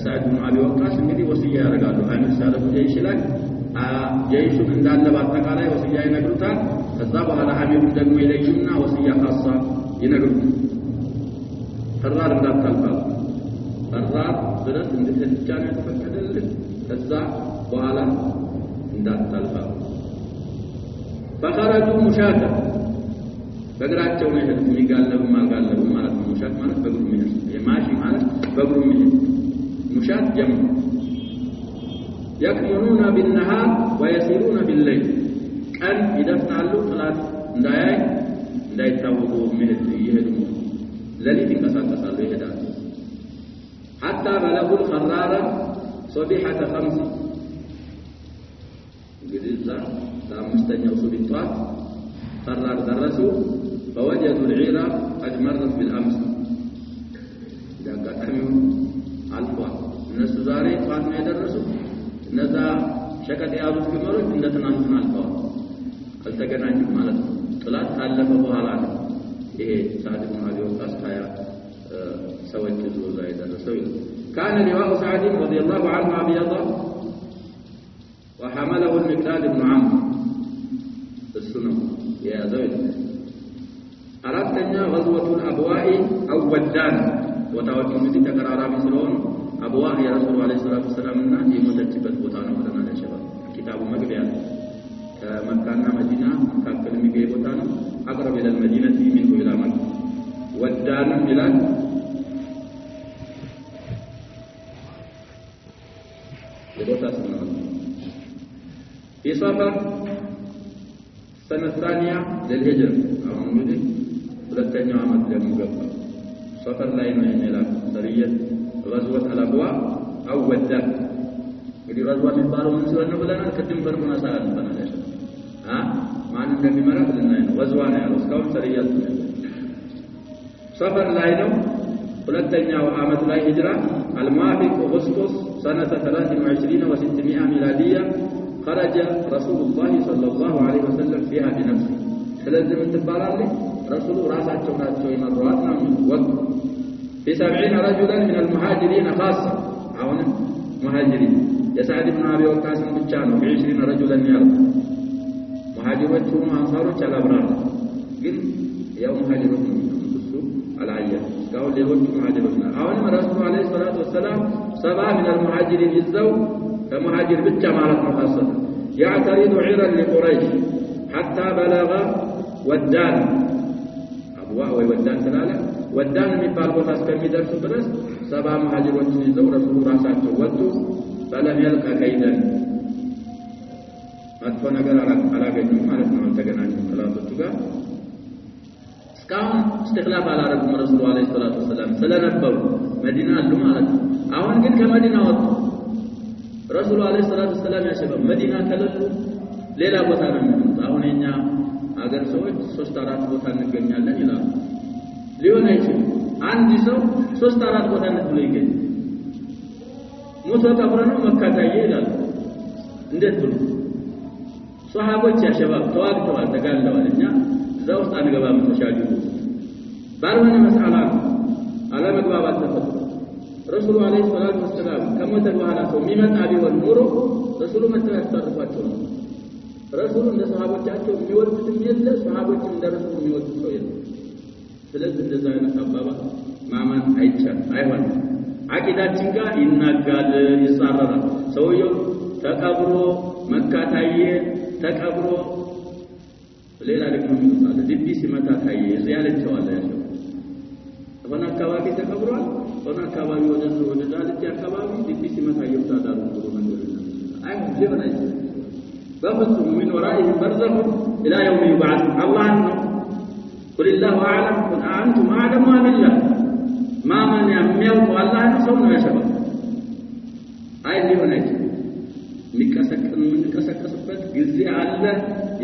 سعد بن أبي وقاص እንግዲህ ወሲያ ያደርጋሉ አንሳለቱ ጀይሽ ላይ ጀይሹን እንዳለ ባጠቃላይ ወሲያ ይነግሩታል ከዛ በኋላ ሐሚዱን ደግሞ ይለዩና ወሲያ ኻሳ ይነግሩታል ፈራር እንዳታልፋል ፈራር ድረስ እንድትቻ ነው የተፈቀደልን ከዛ በኋላ እንዳታልፋል فخرجوا مشاة በእግራቸው ነው የሄዱት የሚጋለቡም አልጋለቡም ማለት ነው ሙሻት ማለት በእግሩ መሄድ የማሺ ማለት በእግሩ መሄድ مشاة جمع يكمنون بالنهار ويسيرون بالليل كان يدفعوا صلاة لا يتوقوا من يهدموا لليل كسال يهدان حتى بلغوا الخرارة صبيحة 5 جديد لا مستنيوا صبيحات خرار درسوا فوجدوا العيرة قد مرت بالأمس إذا قدموا አልፏል እነሱ ዛሬ ጧት ነው የደረሱት እነዛ ሸቀጥ ያሉት ግመሎች እንደተናንተን አልፈዋል አልተገናኙም ማለት ነው ጥላት ካለፈ በኋላ ነው ይሄ ሳዕድ ብን አቢ ወቃስ ሰዎች ዙዛ የደረሰው كان لواء سعد رضي الله عنه أبيض وحمله المقداد بن عمرو السنة يا زوج አራተኛ غزوة الأبواء أو ودان ቦታዎቹ እንግዲህ ተቀራራቢ ስለሆኑ አብዋ የረሱል አለይሂ ሰላቱ ወሰላምና የሞተችበት ቦታ ነው ብለናል። ሸባብ ኪታቡ መግቢያ ከመካና መዲና መካከል የሚገኝ ቦታ ነው። አቅረብ ኢላ المدينة منه إلى مكة ودان ይላል። የቦታ ስም ነው። في صفر سنة الثانية للهجرة አሁን እንግዲህ ሁለተኛው ዓመት ደግሞ ገባ። ሰፈር ላይ ነው የሚላል ሰሪየት غزوة الأبواء أو ودان እንግዲህ غزوة የሚባለው ምን ሲሆን ነው ብለናል። ቅድም ፈርሙን አሳልፈናል። ማን እንደሚመራ ብለናል። غزوة ነው ያለው እስካሁን ሰሪየት ነው። ሰፈር ላይ ነው ሁለተኛው ዓመት ላይ ሂጅራ الموافق أغسطس سنة 23 و600 ميلادية خرج رسول الله صلى الله عليه وسلم فيها بنفسه ስለዚህ ምን ትባላለች? رسول ራሳቸው ናቸው የመሯት ነው ወጥ في 70 رجلا من المهاجرين خاصة አሁን مهاجرين የሳዕድ ኢብኑ አቢ ወቃስ ብቻ ነው 20 رجلا ያለው مهاجሮቹ አንሳሮች አላብራራ ግን ያው مهاجሮች ነው እሱ አላየ እስካሁን ሌሎቹ مهاجሮች ነው። አሁን ረሱል አለይሂ ሰላቱ ወሰላም 70 من المهاجرين ይዘው ከመሃጅር ብቻ ማለት ነው خاصة يعترض عيرا لقريش حتى بلغ ودان أبواء وودان ثلاثة ودان የሚባል ቦታ እስከሚደርሱ ድረስ 70 መሃጅሮችን ይዘው ረሱሉ ራሳቸው ወጡ። فلم يلقى كيدا መጥፎ ነገር አላገኙም ማለት ነው። ተገናኙ ከላቶቹ ጋር እስካሁን استخلاف አላረጉም ረሱሉ አለይሂ ሰላቱ ወሰላም ስለነበሩ መዲና አሉ ማለት ነው። አሁን ግን ከመዲና ወጡ። ረሱሉ አለይሂ ሰላቱ ወሰላም ያሸበው መዲና ከለሉ ሌላ ቦታ ነው የሚሆኑት። አሁን እኛ አገር ሰዎች 3-4 ቦታ እንገኛለን ይላሉ። ሊሆን አይችልም። አንድ ሰው 3-4 ቦታ ነው ይገኛል። ሞቶ ቀብረ ነው መካ ታየ ይላል። እንዴት ብሎ ሷሃቦች ያሸባብ ተዋግተዋል ተጋለዋል። እኛ እዛው ውስጥ አንገባም። ተሻጁ ባልሆነ መስአላ አለመግባባት ተፈጠረ። ረሱሉ አለይሂ ሰላቱ ወሰላም ከሞተ በኋላ ሰው የሚመጣ ቢሆን ኑሮ ረሱሉ መተያስተርፏቸው ነው። ረሱሉ እንደ ሷሃቦቻቸው የሚወዱት የለ፣ ሷሃቦችም እንደ ረሱሉ የሚወዱት ሰው የለ። ስለዚህ እንደዛ አይነት አባባ ማመን አይቻልም፣ አይሆንም። አቂዳችን ጋር ይናጋል፣ ይጻረራል። ሰውየው ተቀብሮ መካ ታየ፣ ተቀብሮ ሌላ ደግሞ ይመጣል። ድቢ ሲመታ ታየ እዚህ ያለችዋለ ያለው ሆነ አካባቢ ተቀብሯል። ሆነ አካባቢ ወደ ዳልቲ አካባቢ ድቢ ሲመታ ይወጣዳሉ ብሎ መንገድ ነው። አይሁን ሊሆን አይችልም። በፍጹም من ورائه برزخ الى يوم يبعث الله قل الله اعلم قل انتم اعلم ام بالله ما من የሚያውቀው አላህ ነው ሰው ነው ያሸበው አይ ሊሆን አይችልም። የሚቀሰቀስበት ጊዜ አለ።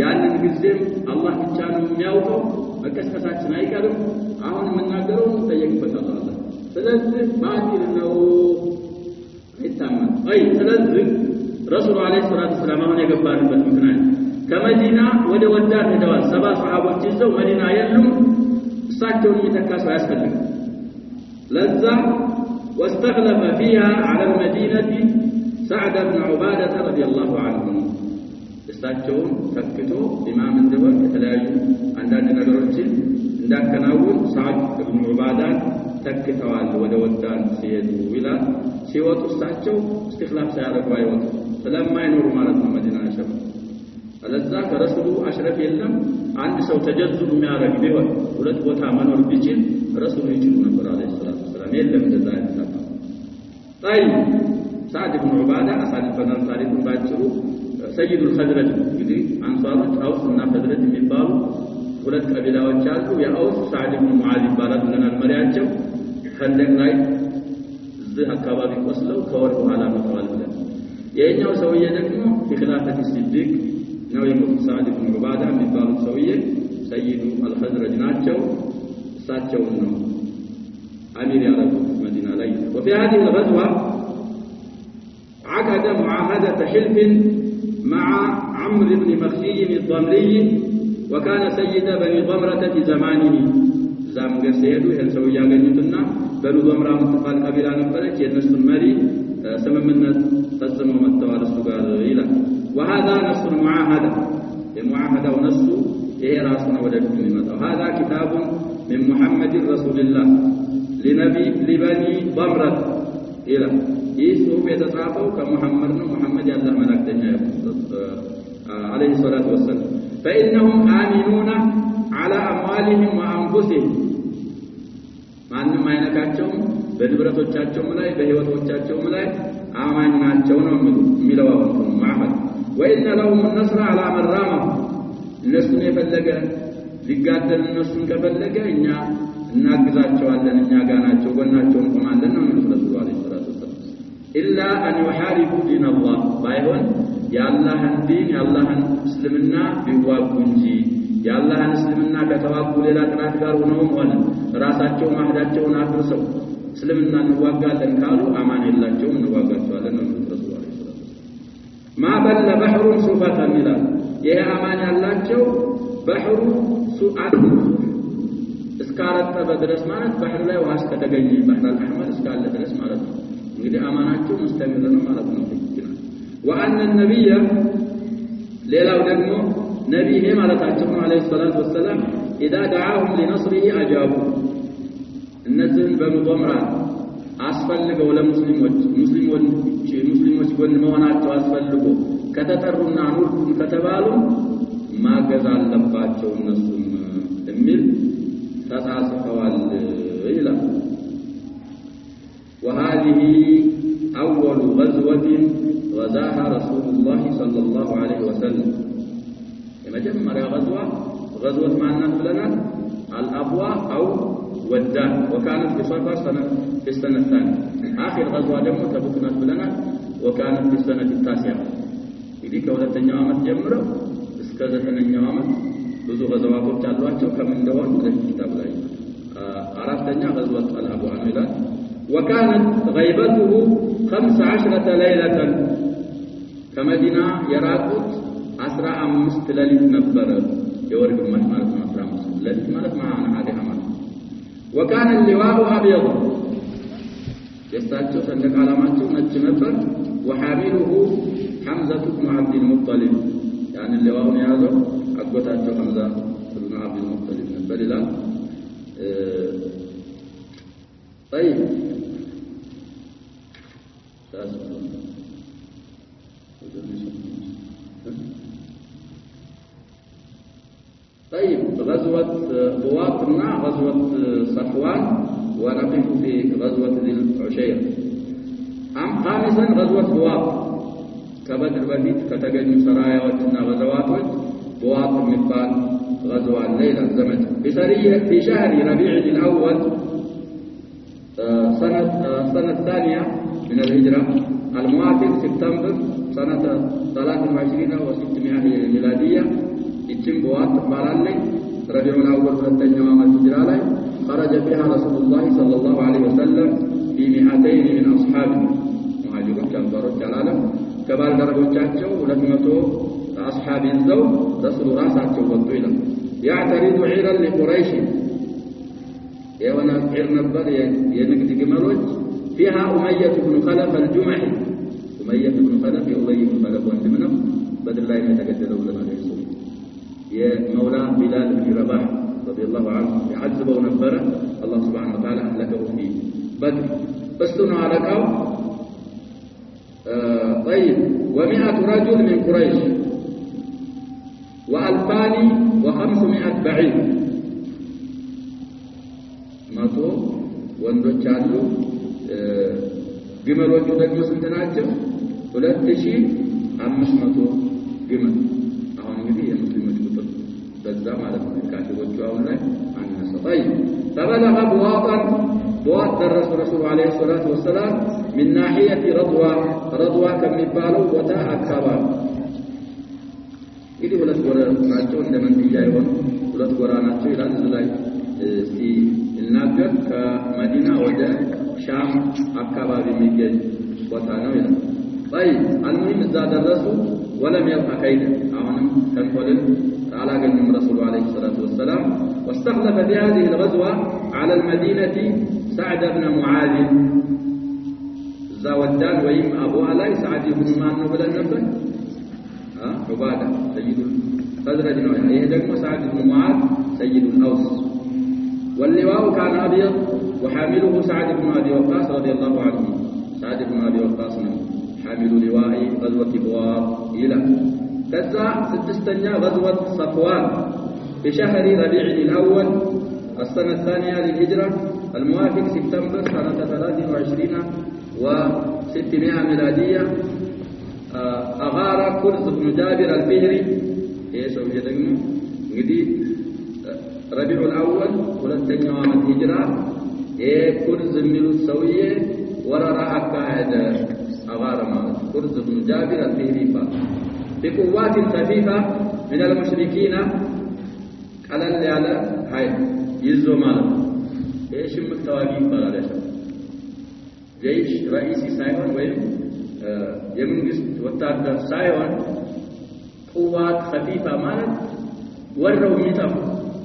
ያንን ጊዜም አላህ ብቻ ነው የሚያውቀው። መቀስቀሳችን አይቀርም። አሁን የምናገረው ተጠየቅበታል አላህ። ስለዚህ ባጢል ነው አይታመን። ስለዚህ ረሱሉ አለይሂ ሰላቱ ወሰላም አሁን የገባንበት ምክንያት ከመዲና ወደ ወዳድ ሄደዋል። 70 ሷሃቦች ይዘው መዲና የሉም። እሳቸውን የሚተካ ሰው ያስፈልጋል። ለዛ واستخلف فيها على المدينة سعد بن عبادة رضي الله عنه እሳቸውን ተክቶ ኢማም እንደሆነ ከተለያዩ አንዳንድ ነገሮችን እንዳከናውን ሰዓድ ኢብኑ ዑባዳ ተክተዋል። ወደ ወዳን ሲሄዱ ይላል። ሲወጡ እሳቸው استخلاف ሳያደርጉ አይወጡ ስለማይኖሩ ማለት ነው መዲና ሸፍ አለዛ ከረሱሉ አሽረፍ የለም። አንድ ሰው ተጀዙብ የሚያደርግ ቢሆን ሁለት ቦታ መኖር ቢችል ረሱሉ ይችሉ ነበር አለይሂ ሰላቱ ወሰላም። የለም እንደዛ አይነት طيب سعد بن عبادة አሳልፈናል ታሪኩን ባጭሩ። سيد الخزرج እንግዲህ አንሷሮች አውስ እና خزرج የሚባሉ ሁለት ቀቢላዎች አሉ። የአውስ ሳዕድ ኢብኑ ሙዓዝ ይባላል ብለናል መሪያቸው። ኸንደቅ ላይ እዚህ አካባቢ ቆስለው ከወር በኋላ መጥተዋል ብለን የኛው ሰውዬ ደግሞ ኺላፈት ሲዲቅ ነው የሞቱት። ሳዕድ ኢብኑ ዑባዳ የሚባሉት ሰውዬ ሰይዱ አልኸዝረጅ ናቸው። እሳቸው ነው አሚር ያደረጉት መዲና ላይ። وفي هذه الغزوة عقد معاهدة حلف مع عمرو بن مخزي الضمري وكان سيد بني ضمرة في زمانه زام سيدو ይሄን ሰው ያገኙትና በሉ ضمرة ምትባል ቀቢላ ነበረች። የነሱን መሪ ስምምነት ፈጽመው መጥተዋል እሱ ጋር ይላል። وهذا نص المعاهدة المعاهدة ونص ይሄ ራሱ ነው ወደ ዱንያ የሚመጣው هذا كتاب من محمد رسول الله لبني ضمرة إلى يسوع يتصافوا كمحمد محمد الله ملائكته عليه الصلاة والسلام فإنهم آمنون على أموالهم وأنفسهم ማንም አይነካቸውም በንብረቶቻቸውም ላይ በህይወቶቻቸውም ላይ አማኝ ናቸው ነው የሚለው መሐመድ وإن لهم النصر على من رامه እነሱን የፈለገ ሊጋደል እነሱን ከፈለገ እኛ እናግዛቸዋለን እኛ ጋር ናቸው ጎናቸውን ቆማለን ነው የሚሉት ረሱሉ አለይሂ ሰላቱ ወሰለም ኢላ አን يحاربوا دين الله ባይሆን የአላህን ዲን የአላህን እስልምና ቢዋጉ እንጂ የአላህን እስልምና ከተዋጉ ሌላ ጥራት ጋር ሆነውም ሆነ ራሳቸው ማህዳቸውን አፍርሰው እስልምና እንዋጋለን ካሉ አማን የላቸውም እንዋጋቸዋለን ነው የሚሉት ረሱሉ አለይሂ ሰላቱ ወሰለም ما بل بحر صفة ይላል ይሄ አማን ያላቸው ባህሩ ሱአት እስካረጠበ ድረስ ማለት ባህር ላይ ውሃ እስከተገኘ ባህር አልአህመር እስካለ ድረስ ማለት ነው እንግዲህ አማናቸው ሙስተሚር ነው ማለት ነው وأن النبي ሌላው ደግሞ ነብይ ማለታቸው ነው አለይሂ ሰላቱ ወሰለም اذا دعاهم لنصره اجابوا እነዚህን በመضمራ አስፈልገው ለሙስሊሞች ሙስሊሞች ጎን መሆናቸው አስፈልጎ ከተጠሩና ኑርኩም ከተባሉ ማገዝ አለባቸው እነሱም የሚል ተጻጽፈዋል ይላል وهذه أول غزوة غزاها رسول الله صلى الله عليه وسلم مجمّر غزوة معنا لنا الأبواء أو ودان وكانت في صفر في السنة الثانية آخر غزوة جمع تبقنا لنا وكانت في السنة التاسعة إذا كولت النعامة جمرة اسكذت النعامة بزو غزوات وتعلواتهم كمن دوان من الكتاب لأي أردتنا غزوة الأبواء ميلاد وكانت غيبته 15 ليلة كمدينة يراقوت 15 ليلة نبر يورق المجمال 15 ليلة مالت معنا هذه عمل وكان اللواء أبيض يستاجه سندق علاماته نجم نبر وحامله حمزة بن عبد المطلب يعني اللواء يازو أقوتاته حمزة بن عبد المطلب نبر لا طيب طيب غزوة بواطنا غزوة صفوان ونقف في غزوة ذي العشير خامسا غزوة بواط كبدر بفيت كتجن سرايا غزوات بواط المثال غزوة الليلة الزمن في شهر ربيع الأول سنة الثانية من الهجرة الموافق سبتمبر سنة 23 و600 ميلادية يتم بوات بارالي ربيع الأول ثلاثة عام الهجرة خرج فيها رسول الله صلى الله عليه وسلم في 200 من أصحابه مهاجرون كان بارك العالم كبار درجاتهم ولكنته أصحاب الزوج رسول راسه وطويلا يعترض عيرا لقريش يوانا عير نبر ينقد جمالوج فيها أمية بن خلف الجمحي أمية بن خلف أبي بن خلف وانتمنا بدل الله يتقدلوا لنا الرسول يا مولى بلال بن رباح رضي الله عنه يعذب ونبره الله سبحانه وتعالى أهلكه في بدر بستنا على كاو طيب 100 رجل من قريش و2500 بعير ماتوا ወንዶች አሉ ግመሎቹ ደግሞ ስንት ናቸው 2500 ግመል አሁን እንግዲህ የሙስሊሞች ቁጥር በዛ ማለት ነው ካፊሮቹ አሁን ላይ አነሰ طيب تبلغ بواط درس رسول عليه الصلاة والسلام من ناحية رضوى ከሚባለው ቦታ አካባቢ እንግዲህ ሁለት ጎራ ናቸው እንደመንትያ ይሆን ሁለት ጎራ ናቸው ይላል እዚህ ላይ ሲናገር ከመዲና ወደ ሻም አካባቢ የሚገኝ ቦታ ነው ይላል طيب المهم እዛ ደረሱ ولم يلقى كيدا አሁንም ተንኮልን አላገኘም رسول عليه الصلاة والسلام واستخلف في هذه الغزوة على المدينة سعد بن معاذ زودان ويم أبو علي سعد بن معاذ بن نبل عبادة سيد خزرج نوع إيه دقم سعد بن معاذ سيد الأوس واللواء كان أبيض وحامله سعد بن أبي وقاص رضي الله عنه سعد بن أبي وقاص حامل لواء غزوة بوار إلى كذا ستستنى غزوة صفوان في شهر ربيع الأول السنة الثانية للهجرة الموافق سبتمبر سنة 23 و600 ميلادية أغار كرز بن جابر الفهري إيش هو يدقمه جديد ربيع الأول ولتني عام الهجرة كرز من السوية ورا أكاد أغار مالك كرز بن جابر الفهري في قوات خفيفة من المشركين على اللي على هاي يزو مالك إيش مكتواجي بلادش جيش رئيسي سايون وين يمنجست وتعدد سايون قوات خفيفة مالك وروا ميتام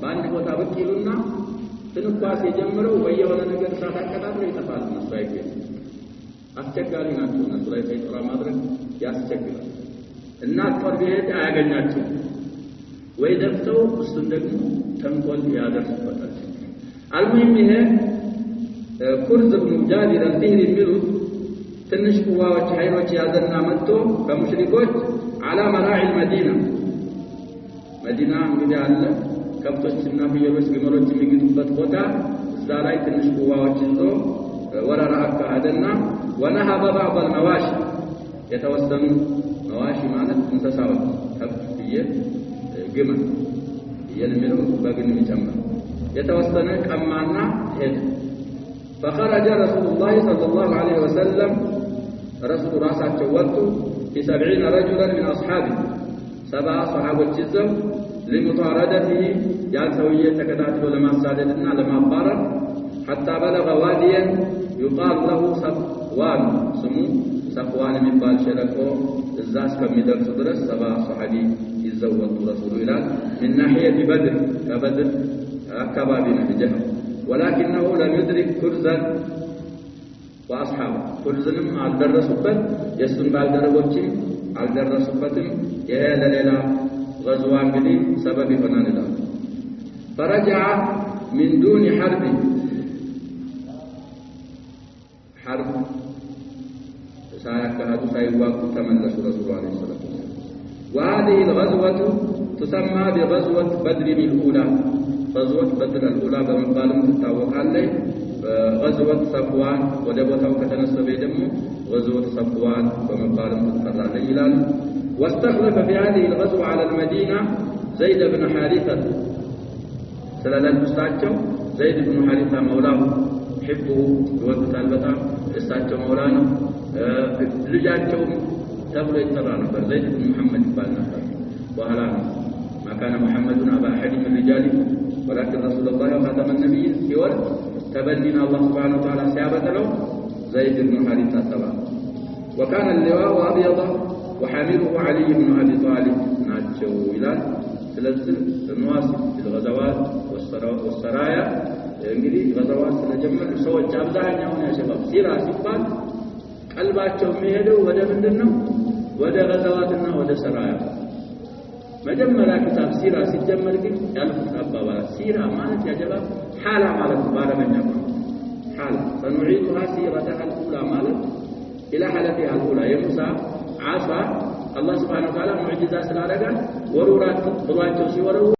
باند قوتا بكيلونا تنقاس يجمروا ويهونا نجر ساتا كتابر يتفعل نسوائك أستقالي ناتو نسوائي سيطرا مادرك يأستقال الناس فربيت آغناتو ويدفتو السندقم تنقل يادرس فتاة المهم هي كرز بن جابر الفهري الملوك تنش قواوش حيروش يادرنا مدتو كمشركوش على مراعي المدينة مدينة مدى الله كبتوشنا في يروش بمروش ميقدوبت خوتا الزالاي تنش قواوش يزو وررأك هدنا ونهب بعض المواشي يتوسم مواشي معنات انتساوت كبتية جمل يلملو باقن مجمع يتوسطن كمانا هد فخرج رسول الله صلى الله عليه وسلم رسول راسه جوته في 70 رجلا من أصحابه 7 صحابة الجزم لمطاردته يا سوية تكتاتب لما سادتنا لما بارك حتى بلغ واديا يقال له صفوان سمو صفوان من بالشركو الزاس كمدر صدرس 7 صحابي يزوت رسول الله من ناحية بدر كبدر أكبابنا بجهة ولكنه لم يدرك كرزا وأصحابه كرزنم على الدرسوبت يسن بالدربوتشي على الدرسوبتم يا ليلة غزوان بدي سبب فنان الله فرجع من دون حرب سيكهد سيواق تملس رسول الله عليه الصلاة والسلام وهذه الغزوة تسمى بغزوة بدر الأولى غزوة بدر الأولى بمقالم تتاوق عليه غزوة صفوان ودبوتاو كتنسب يدمه غزوة صفوان بمقالم تتقرر عليه واستخلف في هذه الغزوة على المدينة زيد بن حارثة سلالات مستعجو زيد بن حارثة مولاه حبه يود تالبتا استعجو مولانا لجاجو تبلو يترانا زيد بن محمد بالنا وهلانا ما كان محمد أبا أحد من رجاله ولكن رسول الله وخاتم النبي سوى تبنينا الله سبحانه وتعالى سيابة له زيد بن حارثة سبا وكان اللواء أبيض وحامله علي بن أبي طالب ناتشو إلى سلسل النواسب في الغزوات والسرايا انجلي غزوات سنجمع سوى الجابزان يا شباب سيرا سيبان قلباتهم يهدوا وده مندنهم وده غزواتنا وده سرايا مجمّرا كتاب سيرا سيجمّر كي يالف أبابا سيرا مالت يا جباب حالة مالت بارا من يقول حالة فنعيدها سيرتها الأولى مالت إلى حالتها الأولى يا موسى عصا الله سبحانه وتعالى معجزة سلالة ورورات طلوات توسي ورور